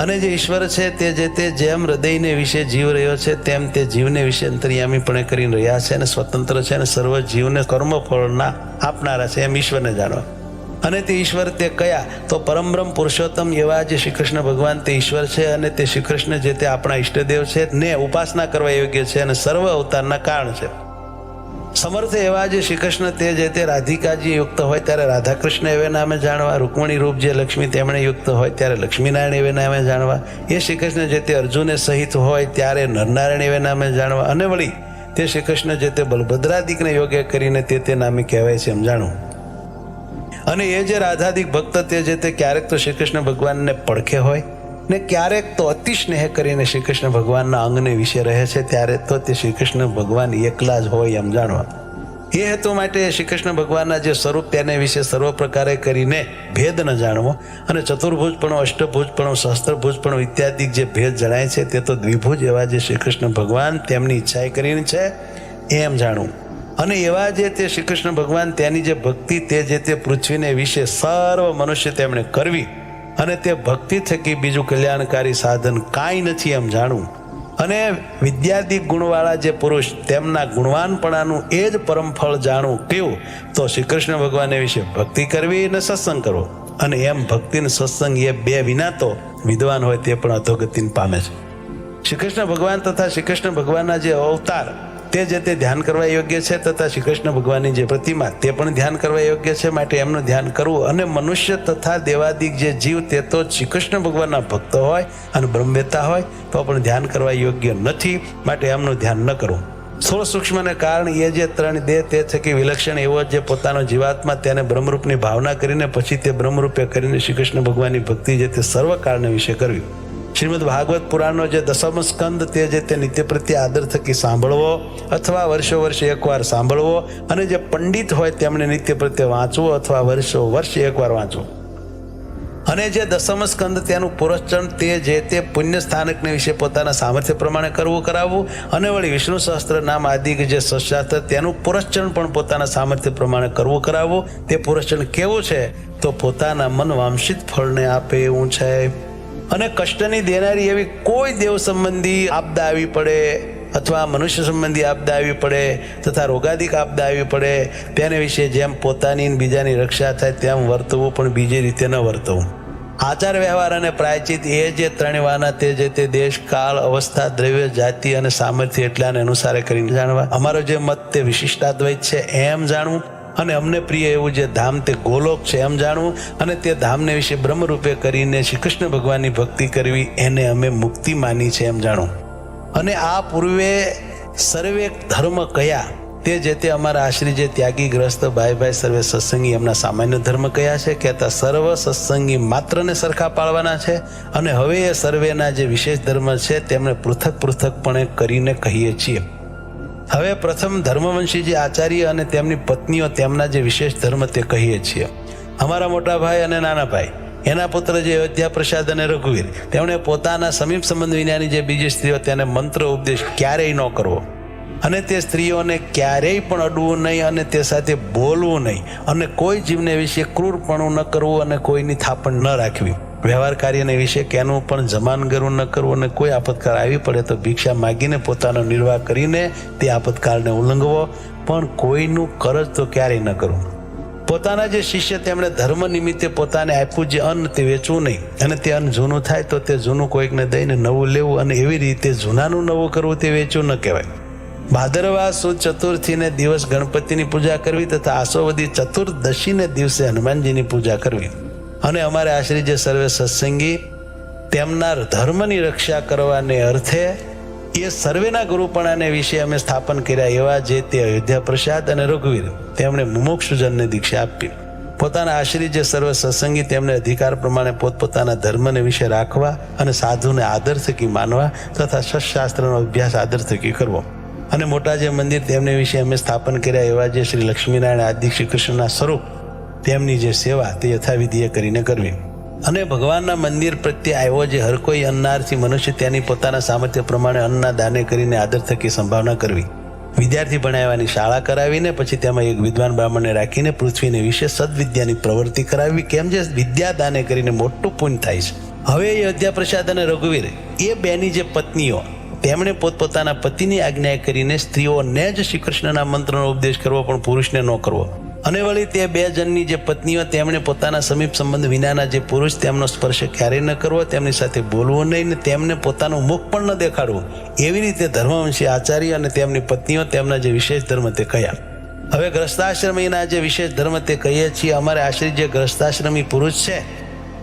અને જે ઈશ્વર છે તે જે તે જેમ હૃદયને વિશે જીવ રહ્યો છે તેમ તે જીવને વિશે અંતર્યામીપણે કરીને રહ્યા છે અને સ્વતંત્ર છે અને સર્વ જીવને કર્મફળના આપનારા છે એમ ઈશ્વરને જાણવા. અને તે ઈશ્વર તે કયા તો પરમબ્રહ્મ પુરુષોત્તમ એવા જે શ્રી કૃષ્ણ ભગવાન તે ઈશ્વર છે અને તે શ્રી કૃષ્ણ જે તે આપણા ઈષ્ટદેવ છે ને ઉપાસના કરવા યોગ્ય છે અને સર્વ અવતારના કારણ છે. સમર્થ એવા જે શ્રી કૃષ્ણ તે જે તે રાધિકાજી યુક્ત હોય ત્યારે રાધાકૃષ્ણ એવે નામે જાણવા. રૂકમણી રૂપ જે લક્ષ્મી તેમણે યુક્ત હોય ત્યારે લક્ષ્મીનારાયણ એવે નામે જાણવા. એ શ્રી કૃષ્ણ જે તે અર્જુને સહિત હોય ત્યારે નરનારાયણ એવે નામે જાણવા. અને વળી તે શ્રી કૃષ્ણ જે તે બલભદ્રાદિકને યોગ્ય કરીને તે નામે કહેવાય છે એમ જાણવું. અને એ જે રાધાદિક ભક્ત તે જે તે ક્યારેક તો શ્રી કૃષ્ણ ભગવાનને પડખે હોય, ને ક્યારેક તો અતિ સ્નેહ કરીને શ્રી કૃષ્ણ ભગવાનના અંગને વિશે રહે છે, ત્યારે તો તે શ્રી કૃષ્ણ ભગવાન એકલા જ હોય એમ જાણવા. એ હેતુ માટે શ્રી કૃષ્ણ ભગવાનના જે સ્વરૂપ તેને વિશે સર્વ પ્રકારે કરીને ભેદ ન જાણવો, અને ચતુર્ભુજપણો, અષ્ટભુજપણો, સહસ્ત્રભુજપણો ઇત્યાદિ જે ભેદ જણાય છે તે તો દ્વિભુજ એવા જે શ્રી કૃષ્ણ ભગવાન તેમની ઈચ્છાએ કરીને છે એમ જાણવું. અને એવા જે તે શ્રી કૃષ્ણ ભગવાન તેની જે ભક્તિ તે જે તે પૃથ્વીને વિશે સર્વ મનુષ્ય તેમણે કરવી, અને તે ભક્તિ થકી બીજું કલ્યાણકારી સાધન કાંઈ નથી એમ જાણવું. અને વિદ્યાદિક ગુણવાળા જે પુરુષ તેમના ગુણવાનપણાનું એ જ પરમ ફળ જાણવું કેવું, તો શ્રી કૃષ્ણ ભગવાન વિશે ભક્તિ કરવી અને સત્સંગ કરવો. અને એમ ભક્તિ અને સત્સંગ એ બે વિના તો વિદ્વાન હોય તે પણ અધોગતિને પામે છે. શ્રી કૃષ્ણ ભગવાન તથા શ્રી કૃષ્ણ ભગવાનના જે અવતાર તે જે તે ધ્યાન કરવા યોગ્ય છે, તથા શ્રી કૃષ્ણ ભગવાનની જે પ્રતિમા તે પણ ધ્યાન કરવા યોગ્ય છે. માટે એમનું ધ્યાન કરવું. અને મનુષ્ય તથા દેવાદિક જે જીવ તે તો શ્રી કૃષ્ણ ભગવાનના ભક્ત હોય અને બ્રહ્મવેતા હોય તો પણ ધ્યાન કરવા યોગ્ય નથી, માટે એમનું ધ્યાન ન કરવું. સ્થૂળ સૂક્ષ્મને કારણ એ જે ત્રણ દેહ તે થકી વિલક્ષણ એવો જે પોતાનો જીવાત્મા તેને બ્રહ્મરૂપની ભાવના કરીને પછી તે બ્રહ્મરૂપે કરીને શ્રી કૃષ્ણ ભગવાનની ભક્તિ જે તે સર્વ કાળને વિશે કરવી. શ્રીમદ ભાગવત પુરાણનો જે દસમ સ્કંદ તે જે તે નિત્ય પ્રત્યે આદર થકી સાંભળવો, અથવા વર્ષો વર્ષે એકવાર સાંભળવો, અને જે પંડિત હોય તેમણે નિત્ય પ્રત્યે વાંચવું, અથવા વર્ષો વર્ષે એકવાર વાંચવું. અને જે દસમ સ્કંદ તેનું પુરસ્ચરણ તે જે તે પુણ્ય સ્થાનકને વિશે પોતાના સામર્થ્ય પ્રમાણે કરાવવું. અને વળી વિષ્ણુ સહસ્ત્ર નામ આદિ જે સશાસ્ત્ર તેનું પુરસ્ચરણ પણ પોતાના સામર્થ્ય પ્રમાણે કરાવવું. તે પુરસ્ચરણ કેવું છે, તો પોતાના મન વાંશિત ફળને આપે એવું છે. અને કષ્ટની દેનારી એવી કોઈ દેવ સંબંધી આપદા આવી પડે, અથવા મનુષ્ય સંબંધી આપદા આવી પડે, તથા રોગાદિક આપદા આવી પડે, તેને વિશે જેમ પોતાની બીજાની રક્ષા થાય તેમ વર્તવું, પણ બીજી રીતે ન વર્તવું. આચાર વ્યવહાર અને પ્રાયચિત એ જે ત્રણ વાના તે જે તે દેશ, કાળ, અવસ્થા, દ્રવ્ય, જાતિ અને સામર્થ્ય એટલાને અનુસારે કરીને જાણવા. અમારો જે મત તે વિશિષ્ટાદ્વૈત છે એમ જાણવું. અને અમને પ્રિય એવું જે ધામ તે ગોલોક છે એમ જાણવું. અને તે ધામને વિશે બ્રહ્મરૂપે કરીને શ્રી કૃષ્ણ ભગવાનની ભક્તિ કરવી, એને અમે મુક્તિ માની છે એમ જાણવું. અને આ પૂર્વે સર્વે ધર્મ કયા તે જે તે અમારા આશ્રી જે ત્યાગી ગ્રસ્ત ભાઈ સર્વે સત્સંગી એમના સામાન્ય ધર્મ કયા છે, કહેતા સર્વ સત્સંગી માત્રને સરખા પાળવાના છે. અને હવે એ સર્વેના જે વિશેષ ધર્મ છે તેમને પૃથક પૃથકપણે કરીને કહીએ છીએ. હવે પ્રથમ ધર્મવંશી જે આચાર્ય અને તેમની પત્નીઓ તેમના જે વિશેષ ધર્મ તે કહીએ છીએ. અમારા મોટા ભાઈ અને નાના ભાઈ, એના પુત્ર જે અયોધ્યા પ્રસાદ અને રઘુવીર, તેમણે પોતાના સમીપ સંબંધ વિનાની જે બીજી સ્ત્રીઓ તેને મંત્ર ઉપદેશ ક્યારેય ન કરવો, અને તે સ્ત્રીઓને ક્યારેય પણ અડવું નહીં, અને તે સાથે બોલવું નહીં, અને કોઈ જીવને વિશે ક્રૂરપણું ન કરવું, અને કોઈની થાપણ ન રાખવી. વ્યવહાર કાર્યને વિશે કેનું પણ જમાનગરું ન કરવું, અને કોઈ આપતકાળ આવી પડે તો ભિક્ષા માગીને પોતાનો નિર્વાહ કરીને તે આપતકાળને ઉલ્લંઘવો, પણ કોઈનું કરજ તો ક્યારેય ન કરવું. પોતાના જે શિષ્ય તેમણે ધર્મ નિમિત્તે પોતાને આપ્યું જે અન્ન તે વેચવું નહીં, અને તે અન્ન જૂનું થાય તો તે જૂનું કોઈકને દઈને નવું લેવું, અને એવી રીતે જૂનાનું નવું કરવું તે વેચવું ન કહેવાય. ભાદરવા સુદ ચતુર્થીને દિવસ ગણપતિની પૂજા કરવી, તથા આસોવદી ચતુર્દશીને દિવસે હનુમાનજીની પૂજા કરવી. અને અમારે આશ્રી જે સર્વે સત્સંગી તેમના ધર્મની રક્ષા કરવાને અર્થે એ સર્વેના ગુરુપણાને વિશે અમે સ્થાપન કર્યા એવા જે તે અયોધ્યા પ્રસાદ અને રઘુવીર તેમણે મુમુક્ષુજનને દીક્ષા આપી. પોતાના આશ્રી જે સર્વ સત્સંગી તેમને અધિકાર પ્રમાણે પોતપોતાના ધર્મને વિશે રાખવા, અને સાધુને આદર થકી માનવા, તથા સત્શાસ્ત્રનો અભ્યાસ આદર થકી કરવો. અને મોટા જે મંદિર તેમને વિશે અમે સ્થાપન કર્યા એવા જે શ્રી લક્ષ્મીનારાયણ આદિ શ્રી કૃષ્ણના સ્વરૂપ તેમની જે સેવા તે યથાવિધિએ કરીને કરવી. અને ભગવાનના મંદિર પ્રત્યે આવ્યો જે હર કોઈ અન્નાર્થી મનુષ્ય તેની પોતાના સામર્થ્ય પ્રમાણે અન્નના દાને કરીને આદર થકી સંભાવના કરવી. વિદ્યાર્થી ભણાવવાની શાળા કરાવીને પછી તેમાં એક વિદ્વાન બ્રાહ્મણને રાખીને પૃથ્વીને વિશે સદવિદ્યાની પ્રવૃત્તિ કરાવવી, કેમ જે વિદ્યા દાને કરીને મોટું પુણ્ય થાય છે. હવે અયોધ્યા પ્રસાદ અને રઘુવીર એ બેની જે પત્નીઓ તેમણે પોતપોતાના પતિની આજ્ઞા કરીને સ્ત્રીઓને જ શ્રી કૃષ્ણના મંત્રનો ઉપદેશ કરવો, પણ પુરુષને ન કરવો. અને વળી તે બે જણની જે પત્નીઓ તેમણે પોતાના સમીપ સંબંધ વિનાના જે પુરુષ તેમનો સ્પર્શ ક્યારેય ન કરવો, તેમની સાથે બોલવું નહીં, ને તેમને પોતાનું મુખ પણ ન દેખાડવું. એવી રીતે ધર્મવંશી આચાર્ય અને તેમની પત્નીઓ તેમના જે વિશેષ ધર્મ તે કયા. હવે ગ્રસ્તાશ્રમીના જે વિશેષ ધર્મ તે કહીએ છીએ. અમારે આશ્રિત જે ગ્રસ્તાશ્રમી પુરુષ છે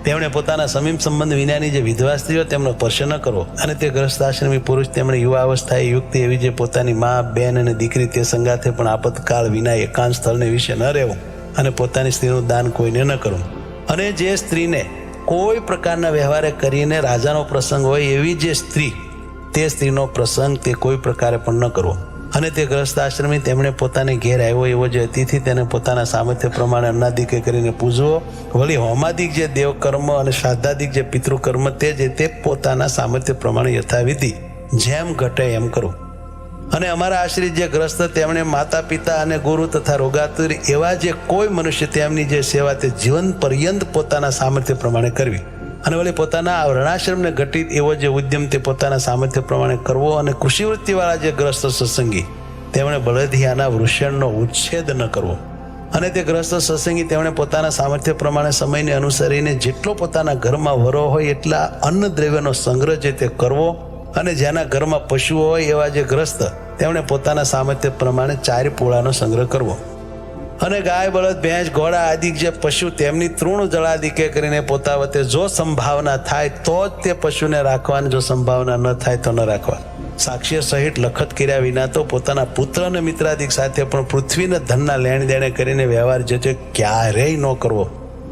તેમણે પોતાના સમીપ સંબંધ વિનાની જે વિધવા સ્ત્રીઓ તેમનો સ્પર્શ ન કરવો. અને તે ગ્રસ્તાશ્રમી પુરુષ તેમણે યુવા અવસ્થાએ યુક્ત એવી જે પોતાની મા, બેન અને દીકરી તે સંગાથે પણ આપતકાળ વિના એકાંત સ્થળને વિશે ન રહેવું, અને પોતાની સ્ત્રીનું દાન કોઈને ન કરવું. અને જે સ્ત્રીને કોઈ પ્રકારના વ્યવહારે કરીને રાજાનો પ્રસંગ હોય એવી જે સ્ત્રી, તે સ્ત્રીનો પ્રસંગ તે કોઈ પ્રકારે પણ ન કરવો. અને તે ગ્રસ્ત આશ્રમી તેમણે પોતાને ઘેર આવ્યો એવો જે અતિથિ તેને પોતાના સામર્થ્ય પ્રમાણે અન્નાદિક કરીને પૂજવો. વળી હોમાદિક જે દેવકર્મ અને શ્રાદ્ધાદિક જે પિતૃકર્મ તે પોતાના સામર્થ્ય પ્રમાણે યથાવિધિ જેમ ઘટે એમ કરવું. અને અમારા આશ્રિત જે ગ્રસ્ત તેમણે માતા પિતા અને ગુરુ તથા રોગાતુર એવા જે કોઈ મનુષ્ય તેમની જે સેવા તે જીવન પર્યંત પોતાના સામર્થ્ય પ્રમાણે કરવી. અને વળી પોતાના વર્ણાશ્રમને ઘટિત એવો જે ઉદ્યમ તે પોતાના સામર્થ્ય પ્રમાણે કરવો. અને કૃષિવૃત્તિવાળા જે ગ્રસ્ત સત્સંગી તેમણે બળદિયાના વૃષણનો ઉચ્છેદ ન કરવો. અને તે ગ્રસ્ત સત્સંગી તેમણે પોતાના સામર્થ્ય પ્રમાણે સમયને અનુસરીને જેટલો પોતાના ઘરમાં વરો હોય એટલા અન્ન દ્રવ્યનો સંગ્રહ જે તે કરવો. અને જેના ઘરમાં પશુઓ હોય એવા જે ગ્રસ્ત તેમણે પોતાના સામર્થ્ય પ્રમાણે 4 પોળાનો સંગ્રહ કરવો. અને ગાય બળદ ભેંસ ઘોડા આદિ જે પશુ તેમની તૃણ જળાદિકે કરીને પોતા વતે જો સંભાવના થાય તો જ તે પશુને રાખવાની, જો સંભાવના ન થાય તો ન રાખવા. સાક્ષ્ય સહિત લખત કર્યા વિના તો પોતાના પુત્ર અને મિત્રાદિક સાથે પણ પૃથ્વીના ધનના લેણ દેણે કરીને વ્યવહાર જે છે ક્યારેય ન કરવો.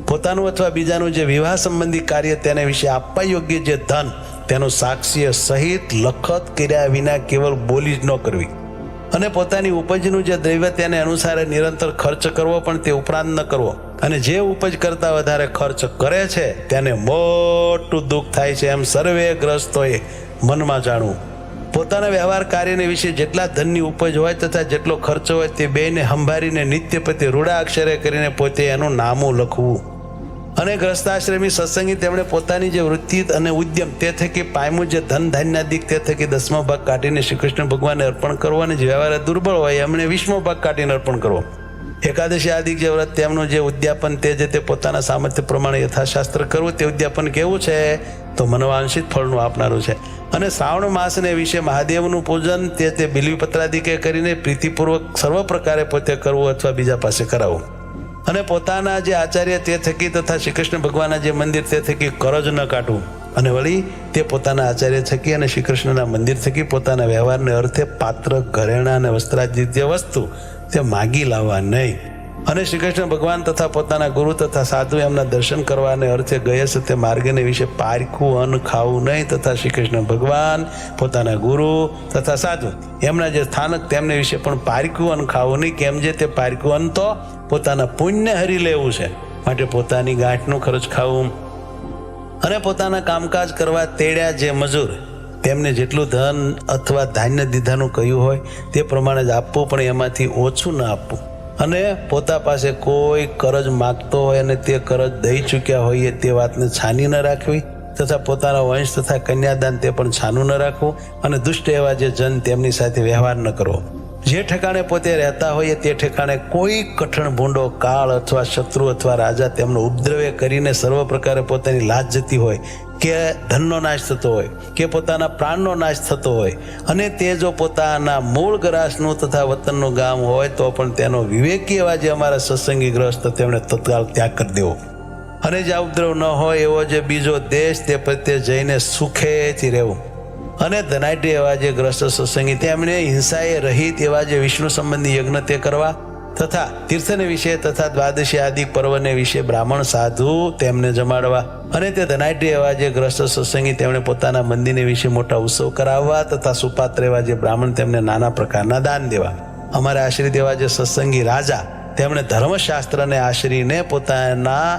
પોતાનું અથવા બીજાનું જે વિવાહ સંબંધી કાર્ય તેને વિશે આપવા યોગ્ય જે ધન તેનું સાક્ષ્ય સહિત લખત કર્યા વિના કેવળ બોલી જ ન કરવી. અને પોતાની ઉપજનું જે દ્રવ્ય તેને અનુસારે નિરંતર ખર્ચ કરવો, પણ તે ઉપરાંત ન કરવો. અને જે ઉપજ કરતા વધારે ખર્ચ કરે છે તેને મોટું દુઃખ થાય છે એમ સર્વે ગ્રસ્તોએ મનમાં જાણવું. પોતાના વ્યવહાર કાર્યને વિશે જેટલા ધનની ઉપજ હોય તથા જેટલો ખર્ચ હોય તે બેને સંભાળીને નિત્ય પ્રત્યે રૂડા અક્ષરે કરીને પોતે એનું નામું લખવું. અને ગ્રસ્તાશ્રમી સત્સંગી તેમણે પોતાની જે વૃત્તિ અને ઉદ્યમ તે થકી પામ્યું જે ધન ધાન્યાદિક તે થકી 10મો ભાગ કાઢીને શ્રી કૃષ્ણ ભગવાનને અર્પણ કરવો. અને જે વ્યવહાર દુર્બળ હોય એમણે 20મો ભાગ કાઢીને અર્પણ કરવો. એકાદશી આદિક જે વ્રત તેમનું જે ઉદ્યાપન તે પોતાના સામર્થ્ય પ્રમાણે યથાશાસ્ત્ર કરવું. તે ઉદ્યાપન કેવું છે તો મનવાંશિત ફળનું આપનારું છે. અને શ્રાવણ માસને વિશે મહાદેવનું પૂજન તે બિલ્વીપત્રાદિકે કરીને પ્રીતિપૂર્વક સર્વ પ્રકારે પોતે કરવું અથવા બીજા પાસે કરાવવું. અને પોતાના જે આચાર્ય તે થકી તથા શ્રી કૃષ્ણ ભગવાનના જે મંદિર તે થકી કરજ ન કાઢવું. અને વળી તે પોતાના આચાર્ય થકી અને શ્રી કૃષ્ણના મંદિર થકી પોતાના વ્યવહારને અર્થે પાત્ર ઘરેણા અને વસ્ત્રાદિ જે વસ્તુ તે માગી લાવવા નહીં. અને શ્રી કૃષ્ણ ભગવાન તથા પોતાના ગુરુ તથા સાધુ એમના દર્શન કરવાને અર્થે ગયે છે તે માર્ગને વિશે પારખું અન્ન ખાવું નહીં. તથા શ્રી કૃષ્ણ ભગવાન પોતાના ગુરુ તથા સાધુ એમના જે સ્થાનક તેમને વિશે પણ પારખું અન્ન ખાવું નહીં. કેમ જે તે પારખું અન્ન તો પોતાના પુણ્ય હરી લેવું છે, માટે પોતાની ગાંઠનું ખર્ચ ખાવું. અને પોતાના કામકાજ કરવા તેડ્યા જે મજૂર તેમને જેટલું ધન અથવા ધાન્ય દીધાનું કહ્યું હોય તે પ્રમાણે જ આપવું, પણ એમાંથી ઓછું ન આપવું. અને પોતા પાસે કોઈ કરજ માગતો હોય અને તે કરજ દઈ ચૂક્યા હોઈએ તે વાતને છાની ન રાખવી. તથા પોતાના વંશ તથા કન્યાદાન તે પણ છાનું ન રાખવું. અને દુષ્ટ એવા જે જન તેમની સાથે વ્યવહાર ન કરવો. જે ઠેકાણે પોતે રહેતા હોઈએ તે ઠેકાણે કોઈ કઠણ ભૂંડો કાળ અથવા શત્રુ અથવા રાજા તેમનો ઉપદ્રવ્ય કરીને સર્વ પ્રકારે પોતાની લાજ જતી હોય કે ધનનો નાશ થતો હોય કે પોતાના પ્રાણનો નાશ થતો હોય, અને તે જો પોતાના મૂળ ગ્રાસનું તથા વતનનું ગામ હોય તો પણ તેનો વિવેકી એવા જે અમારા સત્સંગી ગ્રસ્ત તેમણે તત્કાળ ત્યાગ કરી દેવો. અને જે ઉપદ્રવ ન હોય એવો જે બીજો દેશ તે પ્રત્યે જઈને સુખેથી રહેવું. અને ધનાઢ્ય એવા જે ગ્રસ્ત સત્સંગી તેમણે હિંસાએ રહિત એવા જે વિષ્ણુ સંબંધી યજ્ઞ તે કરવા. તથા તીર્થને વિશે તથા દ્વાદશી આદિ પર્વને વિશે બ્રાહ્મણ સાધુ તેમને જમાડવા. અને તે ધનાઢ્ય એવા જે ગ્રસ્ત સત્સંગી તેમણે પોતાના મંદિરને વિશે મોટા ઉત્સવ કરાવવા. તથા સુપાત્ર એવા જે બ્રાહ્મણ તેમને નાના પ્રકારના દાન દેવા. અમારે આશ્રિત એવા જે સત્સંગી રાજા તેમણે ધર્મશાસ્ત્રને આશરીને પોતાના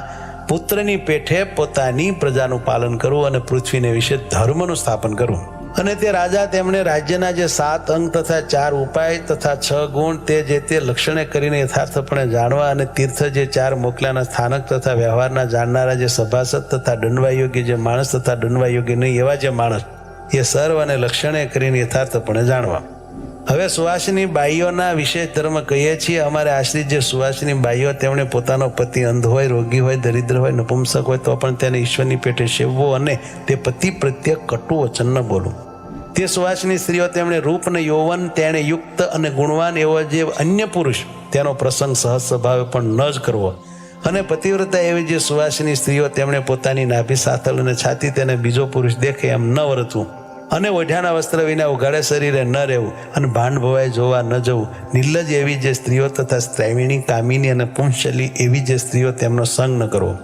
પુત્રની પેઠે પોતાની પ્રજાનું પાલન કરવું અને પૃથ્વીને વિશે ધર્મનું સ્થાપન કરવું. અને તે રાજા તેમણે રાજ્યના જે 7 અંગ તથા 4 ઉપાય તથા 6 ગુણ તે લક્ષણે કરીને યથાર્થપણે જાણવા. અને તીર્થ જે 4 મોકલાના સ્થાનક તથા વ્યવહારના જાણનારા જે સભાસદ તથા દંડવા યોગ્ય જે માણસ તથા દંડવા યોગ્ય નહીં એવા જે માણસ એ સર્વ અને લક્ષણે કરીને યથાર્થપણે જાણવા. હવે સુવાસિની બાઈઓના વિશેષ ધર્મ કહીએ છીએ. અમારે આશ્રિત જે સુવાસિની બાઈઓ તેમણે પોતાનો પતિ અંધ હોય, રોગી હોય, દરિદ્ર હોય, નપુંસક હોય તો પણ તેને ઈશ્વરની પેટે સેવવો અને તે પતિ પ્રત્યે કટુ વચન ન બોલવું. તે સુવાસિની સ્ત્રીઓ તેમણે રૂપ અને યૌવન તેણે યુક્ત અને ગુણવાન એવો જે અન્ય પુરુષ તેનો પ્રસંગ સહજ સ્વભાવે પણ ન જ કરવો. અને પતિવ્રતા એવી જે સુવાસિની સ્ત્રીઓ તેમણે પોતાની નાભી સાથળ અને છાતી તેને બીજો પુરુષ દેખે એમ ન વર્તવું. અને ઓઢાના વસ્ત્ર વિના ઉઘાડે શરીરે ન રહેવું. અને ભાંડ ભવાય જોવા ન જવું. નિર્લજ એવી જે સ્ત્રીઓ તથા સ્ત્રૈવિણી કામિની અને પુંશલી એવી જે સ્ત્રીઓ તેમનો સંગ ન કરવો.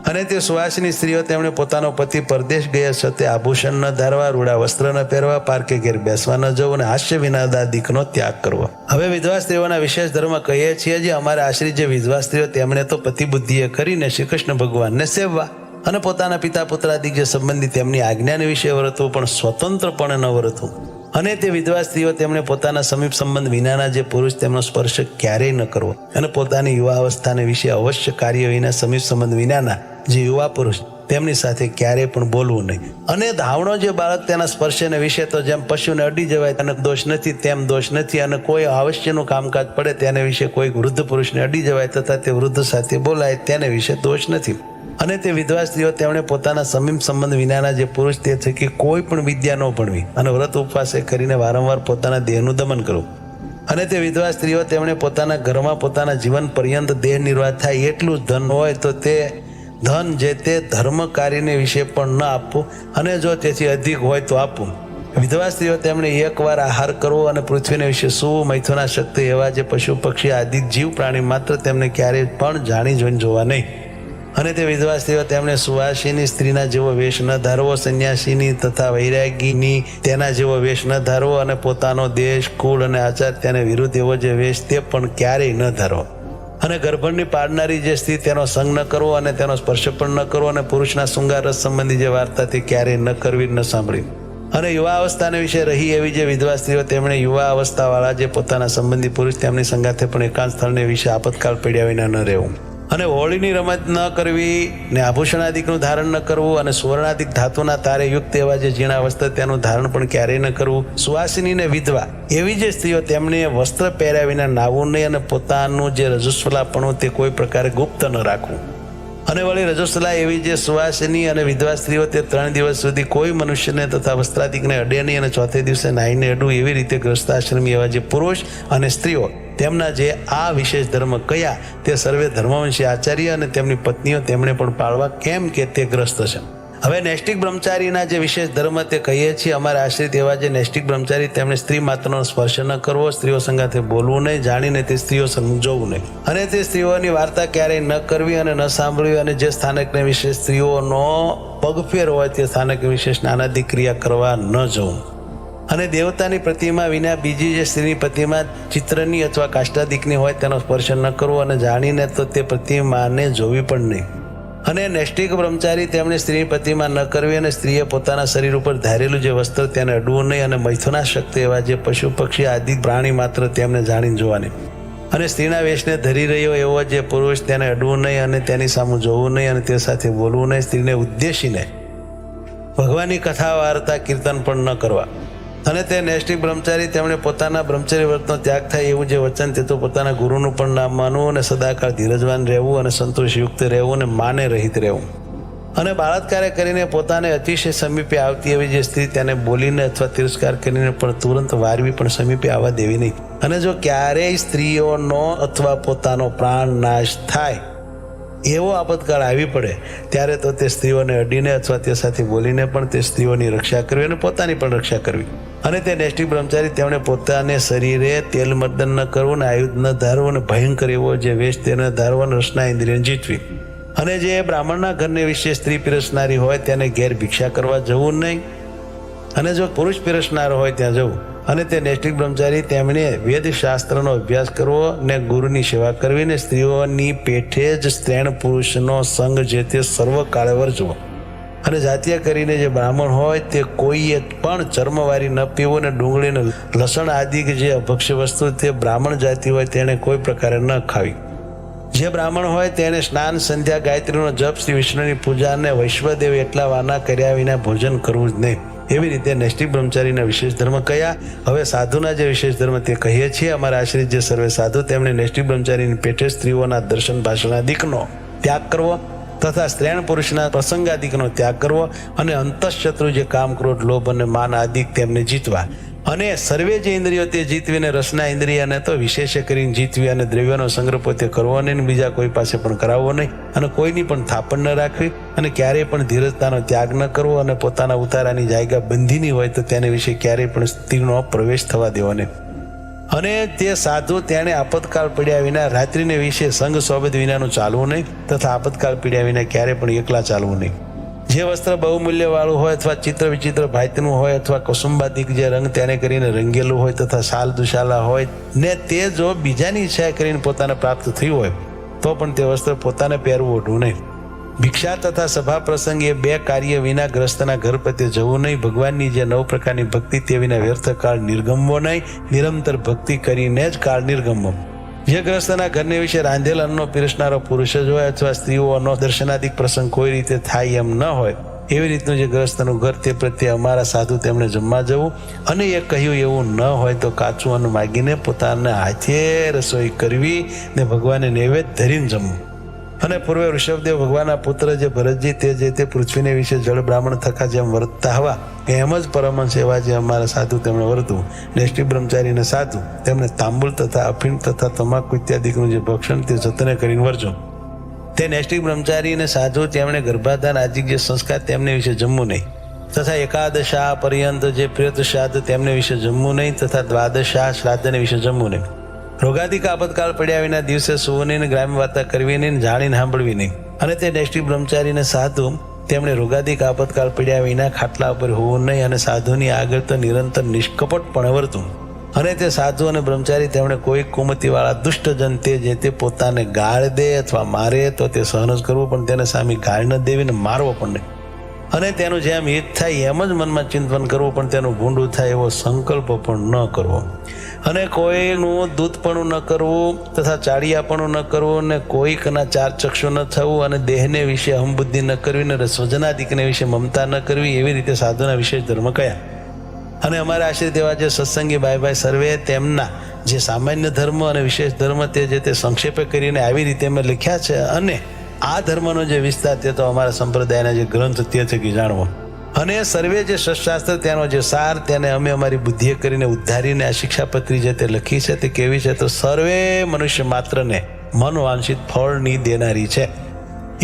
અને તે સુવાસિની સ્ત્રીઓ તેમણે પોતાનો પતિ પરદેશ ગયા છતાં આભૂષણ ન ધારવા, રૂડા વસ્ત્ર ન પહેરવા, પારકે ઘેર બેસવા ન જવું અને હાસ્ય વિનાદાદિકનો ત્યાગ કરવો. હવે વિધવા સ્ત્રીઓના વિશેષ ધર્મ કહીએ છીએ જે અમારા આશ્રિત જે વિધવા સ્ત્રીઓ તેમણે તો પતિ બુદ્ધિએ કરીને શ્રી કૃષ્ણ ભગવાનને સેવવા અને પોતાના પિતા પુત્રાદિક જે સંબંધી તેમની આજ્ઞાને વિશે વર્તવું, પણ સ્વતંત્રપણે ન વર્તવું. અને તે વિધવા સ્ત્રીઓ તેમણે પોતાના સમીપ સંબંધ વિનાના જે પુરુષ તેમનો સ્પર્શ ક્યારેય ન કરવો અને પોતાની યુવા અવસ્થાને વિશે અવશ્ય કાર્ય વિના સમીપ સંબંધ વિનાના જે યુવા પુરુષ તેમની સાથે ક્યારેય પણ બોલવું નહીં. અને ધાવણો જે બાળક તેના સ્પર્શને વિશે તો જેમ પશુને અડી જવાય તેને દોષ નથી તેમ દોષ નથી, અને કોઈ આવશ્યકનું કામકાજ પડે તેને વિશે કોઈ વૃદ્ધ પુરુષને અડી જવાય તથા તે વૃદ્ધ સાથે બોલાય તેને વિશે દોષ નથી. અને તે વિધવા સ્ત્રીઓ તેમણે પોતાના સમીપ સંબંધ વિનાના જે પુરુષ તે થકી કોઈ પણ વિદ્યા ન ભણવી અને વ્રત ઉપવાસે કરીને વારંવાર પોતાના દેહનું દમન કરવું. અને તે વિધવા સ્ત્રીઓ તેમણે પોતાના ઘરમાં પોતાના જીવન પર્યંત દેહ નિર્વાહ થાય એટલું જ ધન હોય તો તે ધન જે તે ધર્મ કાર્યને વિશે પણ ન આપવું, અને જો તેથી અધિક હોય તો આપવું. વિધવા સ્ત્રીઓ તેમણે એકવાર આહાર કરવો અને પૃથ્વીને વિશે સૂવું, મૈથુના શક્તિ એવા જે પશુ પક્ષી આદિ જીવ પ્રાણી માત્ર તેમને ક્યારેય પણ જાણી જોઈને જોવા નહીં. અને તે વિધવા સ્ત્રીઓ તેમણે સુવાસિની સ્ત્રીના જેવો વેશ ન ધારવો, સંન્યાસીની તથા વૈરાગીની તેના જેવો વેશ ન ધારવો, અને પોતાનો દેશ કુળ અને આચાર તેને વિરુદ્ધ એવો જે વેશ તે પણ ક્યારેય ન ધારવો. અને ગર્ભણની પાડનારી જે સ્ત્રી તેનો સંગ ન કરવો અને તેનો સ્પર્શ પણ ન કરવો, અને પુરુષના શૃંગાર રસ સંબંધી જે વાર્તા તે ક્યારેય ન કરવી ન સાંભળી. અને યુવા અવસ્થાને વિશે રહી એવી જે વિધવા સ્ત્રીઓ તેમણે યુવા અવસ્થાવાળા જે પોતાના સંબંધી પુરુષ તેમની સંગાથે પણ એકાંત સ્થળને વિશે આપતકાળ પડ્યા વિના ન રહેવું. અને હોળીની રમત ન કરવી ને આભૂષણાદિકનું ધારણ ન કરવું, અને સુવર્ણાદિક ધાતુના તારે યુક્ત એવા જે ઝીણા વસ્ત્ર તેનું ધારણ પણ ક્યારેય ન કરવું. સુવાસિની ને વિધવા એવી જે સ્ત્રીઓ તેમને વસ્ત્ર પહેર્યા વિના નાવું નહીં, અને પોતાનું જે રજસ્વલાપણું તે કોઈ પ્રકારે ગુપ્ત ન રાખવું. અને વળી રજસ્વલા એવી જે સુવાસિની અને વિધવા સ્ત્રીઓ તે 3 દિવસ સુધી કોઈ મનુષ્યને તથા વસ્ત્રાદિકને અડે નહીં, અને ચોથે દિવસે નાહીને અડવું. એવી રીતે ગ્રસ્તાશ્રમી એવા જે પુરુષ અને સ્ત્રીઓ તેમના જે આ વિશેષ ધર્મ કયા તે સર્વે ધર્મવંશી આચાર્ય અને તેમની પત્નીઓ તેમણે પણ પાળવા, કેમ કે તે ગ્રસ્ત છે. હવે નૈષ્ટિક બ્રહ્મચારીના જે વિશેષ ધર્મ તે કહીએ છીએ અમારા આશ્રિત એવા જે નૈષ્ટિક બ્રહ્મચારી તેમણે સ્ત્રી માત્રનો સ્પર્શ ન કરવો, સ્ત્રીઓ સંગાથે બોલવું નહીં, જાણીને તે સ્ત્રીઓ સમજવું નહીં, અને તે સ્ત્રીઓની વાર્તા ક્યારેય ન કરવી અને ન સાંભળવી. અને જે સ્થાનકને વિશે સ્ત્રીઓનો પગફેર હોય તે સ્થાનક વિશે સ્નાનાદિક ક્રિયા કરવા ન જવું. અને દેવતાની પ્રતિમા વિના બીજી જે સ્ત્રીની પ્રતિમા ચિત્રની અથવા કાષ્ટાદિકની હોય તેનો સ્પર્શ ન કરવો, અને જાણીને તો તે પ્રતિમાને જોવી પણ નહીં. અને નૈષ્ટિક બ્રહ્મચારી તેમણે સ્ત્રીની પ્રતિમા ન કરવી, અને સ્ત્રીએ પોતાના શરીર ઉપર ધારેલું જે વસ્ત્ર તેને અડવું નહીં, અને મૈથુના શક્તિ એવા જે પશુ પક્ષી આદિ પ્રાણી માત્ર તેમને જાણીને જોવાની. અને સ્ત્રીના વેશને ધરી રહ્યો એવો જે પુરુષ તેને અડવું નહીં, અને તેની સામે જોવું નહીં, અને તે સાથે બોલવું નહીં. સ્ત્રીને ઉદ્દેશીને ભગવાનની કથા વાર્તા કીર્તન પણ ન કરવા. અને તે નૈષ્ટિક બ્રહ્મચારી તેમણે પોતાના બ્રહ્મચર્ય વ્રતનો ત્યાગ થાય એવું જે વચન તે તો પોતાના ગુરુનું પણ નામ માનવું, અને સદાકાળ ધીરજવાન રહેવું, અને સંતોષયુક્ત રહેવું, અને માને રહિત રહેવું. અને બળાત્કારે કરીને પોતાને અતિશય સમીપે આવતી એવી જે સ્ત્રી તેને બોલીને અથવા તિરસ્કાર કરીને પણ તુરંત વારવી પણ સમીપે આવવા દેવી નહીં. અને જો ક્યારેય સ્ત્રીઓનો અથવા પોતાનો પ્રાણ નાશ થાય એવો આપતકાળ આવી પડે ત્યારે તો તે સ્ત્રીઓને અડીને અથવા તે સાથે બોલીને પણ તે સ્ત્રીઓની રક્ષા કરવી અને પોતાની પણ રક્ષા કરવી. અને તે નૈષ્ટિક બ્રહ્મચારી તેમણે પોતાને શરીરે તેલ મર્દન ન કરવું, ને આયુધ ન ધારવું, અને ભયંકર એવો જે વેશ તેને ધારવો, અને રસના ઇન્દ્રિયને જીતવી. અને જે બ્રાહ્મણના ઘરને વિશે સ્ત્રી પીરસનારી હોય તેને ઘેર ભિક્ષા કરવા જવું નહીં, અને જો પુરુષ પીરસનાર હોય ત્યાં જવું. અને તે નૈષ્ટિક બ્રહ્મચારી તેમણે વેદ શાસ્ત્રનો અભ્યાસ કરવો, ને ગુરુની સેવા કરવી, ને સ્ત્રીઓની પેઠે જ સ્ત્રીણ પુરુષનો સંગ જે તે સર્વકાળે વર્જવો. અને જાતીય કરીને જે બ્રાહ્મણ હોય તે કોઈએ પણ ચર્મવારી ન પીવું, ને ડુંગળીને લસણ આદિ જે અભક્ષ્ય વસ્તુ તે બ્રાહ્મણ જાતિ હોય તેને કોઈ પ્રકારે ન ખાવી. જે બ્રાહ્મણ હોય તેને સ્નાન, સંધ્યા, ગાયત્રીનો જપ, શ્રી વિષ્ણુની પૂજા અને વૈશ્વદેવ એટલા વાના કર્યા વિના ભોજન કરવું જ નહીં. એવી રીતે નૈષ્ટિક બ્રહ્મચારીના વિશેષ ધર્મ કયા. હવે સાધુના જે વિશેષ ધર્મ તે કહીએ છીએ અમારા આશ્રિત જે સર્વે સાધુ તેમણે નૈષ્ટિક બ્રહ્મચારીની પેઠે સ્ત્રીઓના દર્શન ભાષણાદિકનો ત્યાગ કરવો, તથા સ્ત્રીણ પુરુષના પ્રસંગાદિકનો ત્યાગ કરવો, અને અંતઃશત્રુ જે કામ, ક્રોધ, લોભ અને માન આદિક તેમને જીતવા. અને સર્વે જે ઇન્દ્રિયો તે જીતવીને રસના ઇન્દ્રિયને તો વિશેષ કરીને જીતવી, અને દ્રવ્યનો સંગ્રહ પોતે કરવો નહીં, બીજા કોઈ પાસે પણ કરાવવો નહીં, અને કોઈની પણ થાપણ ન રાખવી, અને ક્યારેય પણ ધીરજતાનો ત્યાગ ન કરવો, અને પોતાના ઉતારાની જાયગા બંધીની હોય તો તેને વિશે ક્યારેય પણ સ્ત્રીનો પ્રવેશ થવા દેવો નહીં. અને તે સાધુ તેણે આપતકાળ પડ્યા વિના રાત્રિને વિશે સંગ સોબત વિનાનું ચાલવું નહીં, તથા આપતકાળ પડ્યા વિના ક્યારે પણ એકલા ચાલવું નહીં. જે વસ્ત્ર બહુમૂલ્યવાળું હોય અથવા ચિત્ર વિચિત્ર ભાતનું હોય અથવા કસુંબાદિક જે રંગ તેને કરીને રંગેલું હોય તથા શાલ દુશાલા હોય ને તે જો બીજાની ઈચ્છા કરીને પોતાને પ્રાપ્ત થયું હોય તો પણ તે વસ્ત્ર પોતાને પહેરવું ઓઢવું નહીં. ભિક્ષા તથા સભા પ્રસંગ એ બે કાર્ય વિના ગ્રસ્તના ઘર પ્રત્યે જવું નહીં. ભગવાનની જે 9 પ્રકારની ભક્તિ તે વિના વ્યર્થ કાળ નિર્ગમવો નહીં. નિરંતર ભક્તિ કરીને જ કાળ નિર્ગમવો. જે ગ્રસ્તના ઘરને વિશે રાંધેલ અન્નનો પીરસનારો પુરુષ જ હોય અથવા સ્ત્રીઓનો દર્શનાદિક પ્રસંગ કોઈ રીતે થાય એમ ન હોય એવી રીતનું જે ગ્રસ્તનું ઘર તે પ્રત્યે અમારા સાધુ તેમણે જમવા જવું. અને એ કહ્યું એવું ન હોય તો કાચું અન્ન માગીને પોતાના હાથે રસોઈ કરવી ને ભગવાનને નૈવેદ્ય ધરીને જમવું. અને પૂર્વે ઋષભદેવ ભગવાનના પુત્ર જે ભરતજી તે જે તે પૃથ્વીને વિશે જળ બ્રાહ્મણ થકા જેમ વર્તતા હવા એમ જ પરમહંસ એવા જે અમારા સાધુ તેમણે વર્તવું. નેષ્ટિ બ્રહ્મચારીને સાધુ તેમણે તાંબુલ તથા અફીણ તથા તમાકુ ઇત્યાદિકનું જે ભક્ષણ તે જતને કરીને વર્જો. તે નૈષ્ટિક બ્રહ્મચારીને સાધુ તેમણે ગર્ભાધાન આદિક જે સંસ્કાર તેમને વિશે જમવું નહીં, તથા એકાદશા પર્યંત જે પ્રેત શ્રાદ્ધ તેમને વિશે જમવું નહીં, તથા દ્વાદશા શ્રાદ્ધને વિશે જમવું નહીં. રોગાદિક આપતકાળ પડ્યા વિના દિવસે સૂવું નહીં, ગ્રામ્ય વાર્તા કરવી નહીં, જાણીને સાંભળવી નહીં. અને તે નૈષ્ટિક બ્રહ્મચારીને સાધુ તેમણે રોગાદિક આપતકાળ પડ્યા વિના ખાટલા ઉપર હોવું નહીં અને સાધુની આગળ તો નિરંતર નિષ્કપટપણે વર્તવું. અને તે સાધુ અને બ્રહ્મચારી તેમણે કોઈ કુમતિવાળા દુષ્ટજન તે જે તે પોતાને ગાળ દે અથવા મારે તો તે સહન જ કરવું, પણ તેને સામે ગાળ ન દેવીને મારવો પણ નહીં. અને તેનું જેમ હિત થાય એમ જ મનમાં ચિંતન કરવું, પણ તેનું ભૂંડું થાય એવો સંકલ્પ પણ ન કરવો. અને કોઈનું દૂતપણું ન કરવું તથા ચાડિયાપણું ન કરવું ને કોઈકના ચાર ચક્ષુ ન થવું અને દેહને વિશે અહંબુદ્ધિ ન કરવી ને સ્વજનાદિકને વિશે મમતા ન કરવી. એવી રીતે સાધુના વિશેષ ધર્મ કયા. અને અમારા આશ્રિત એવા જે સત્સંગી ભાઈ સર્વે તેમના જે સામાન્ય ધર્મ અને વિશેષ ધર્મ તે જે તે સંક્ષેપે કરીને આવી રીતે અમે લખ્યા છે. અને આ ધર્મનો જે વિસ્તાર તે તો અમારા સંપ્રદાયના જે ગ્રંથ તે થકી જાણવો. અને સર્વે જે શસ્ત્રાસ્ત્ર તેનો જે સાર તેને અમે અમારી બુદ્ધિએ કરીને ઉદ્ધારીને આ શિક્ષાપત્રી જે તે લખી છે તે કેવી છે તો સર્વે મનુષ્ય માત્રને મન વાંછિત ફળની દેનારી છે.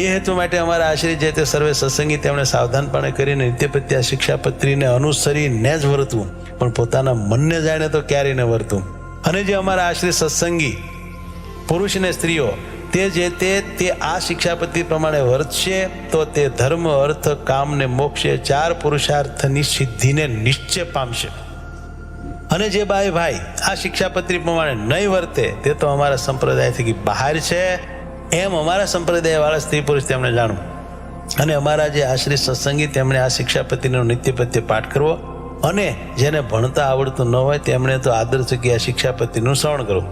એ હેતુ માટે અમારા આશ્રિત જે તે સર્વે સત્સંગી તેમણે સાવધાનપણે કરીને નિત્યપ્રત્ય આ શિક્ષાપત્રીને અનુસરીને જ વર્તવું, પણ પોતાના મનને જાણે તો ક્યારેય ન વર્તવું. અને જે અમારા આશ્રિત સત્સંગી પુરુષ ને સ્ત્રીઓ તે જે તે આ શિક્ષાપત્રી પ્રમાણે વર્તશે તો તે ધર્મ અર્થ કામ ને મોક્ષે 4 પુરુષાર્થની સિદ્ધિને નિશ્ચય પામશે. અને જે ભાઈ આ શિક્ષાપત્રી પ્રમાણે નહીં વર્તે તે તો અમારા સંપ્રદાયથી બહાર છે એમ અમારા સંપ્રદાય વાળા સ્ત્રી પુરુષ તેમણે જાણવું. અને અમારા જે આશ્રિત સત્સંગી તેમણે આ શિક્ષાપત્રીનો નિત્ય પ્રત્યે પાઠ કરવો. અને જેને ભણતા આવડતું ન હોય તેમણે તો આદર થકી આ શિક્ષાપત્રીનું શ્રવણ કરવું.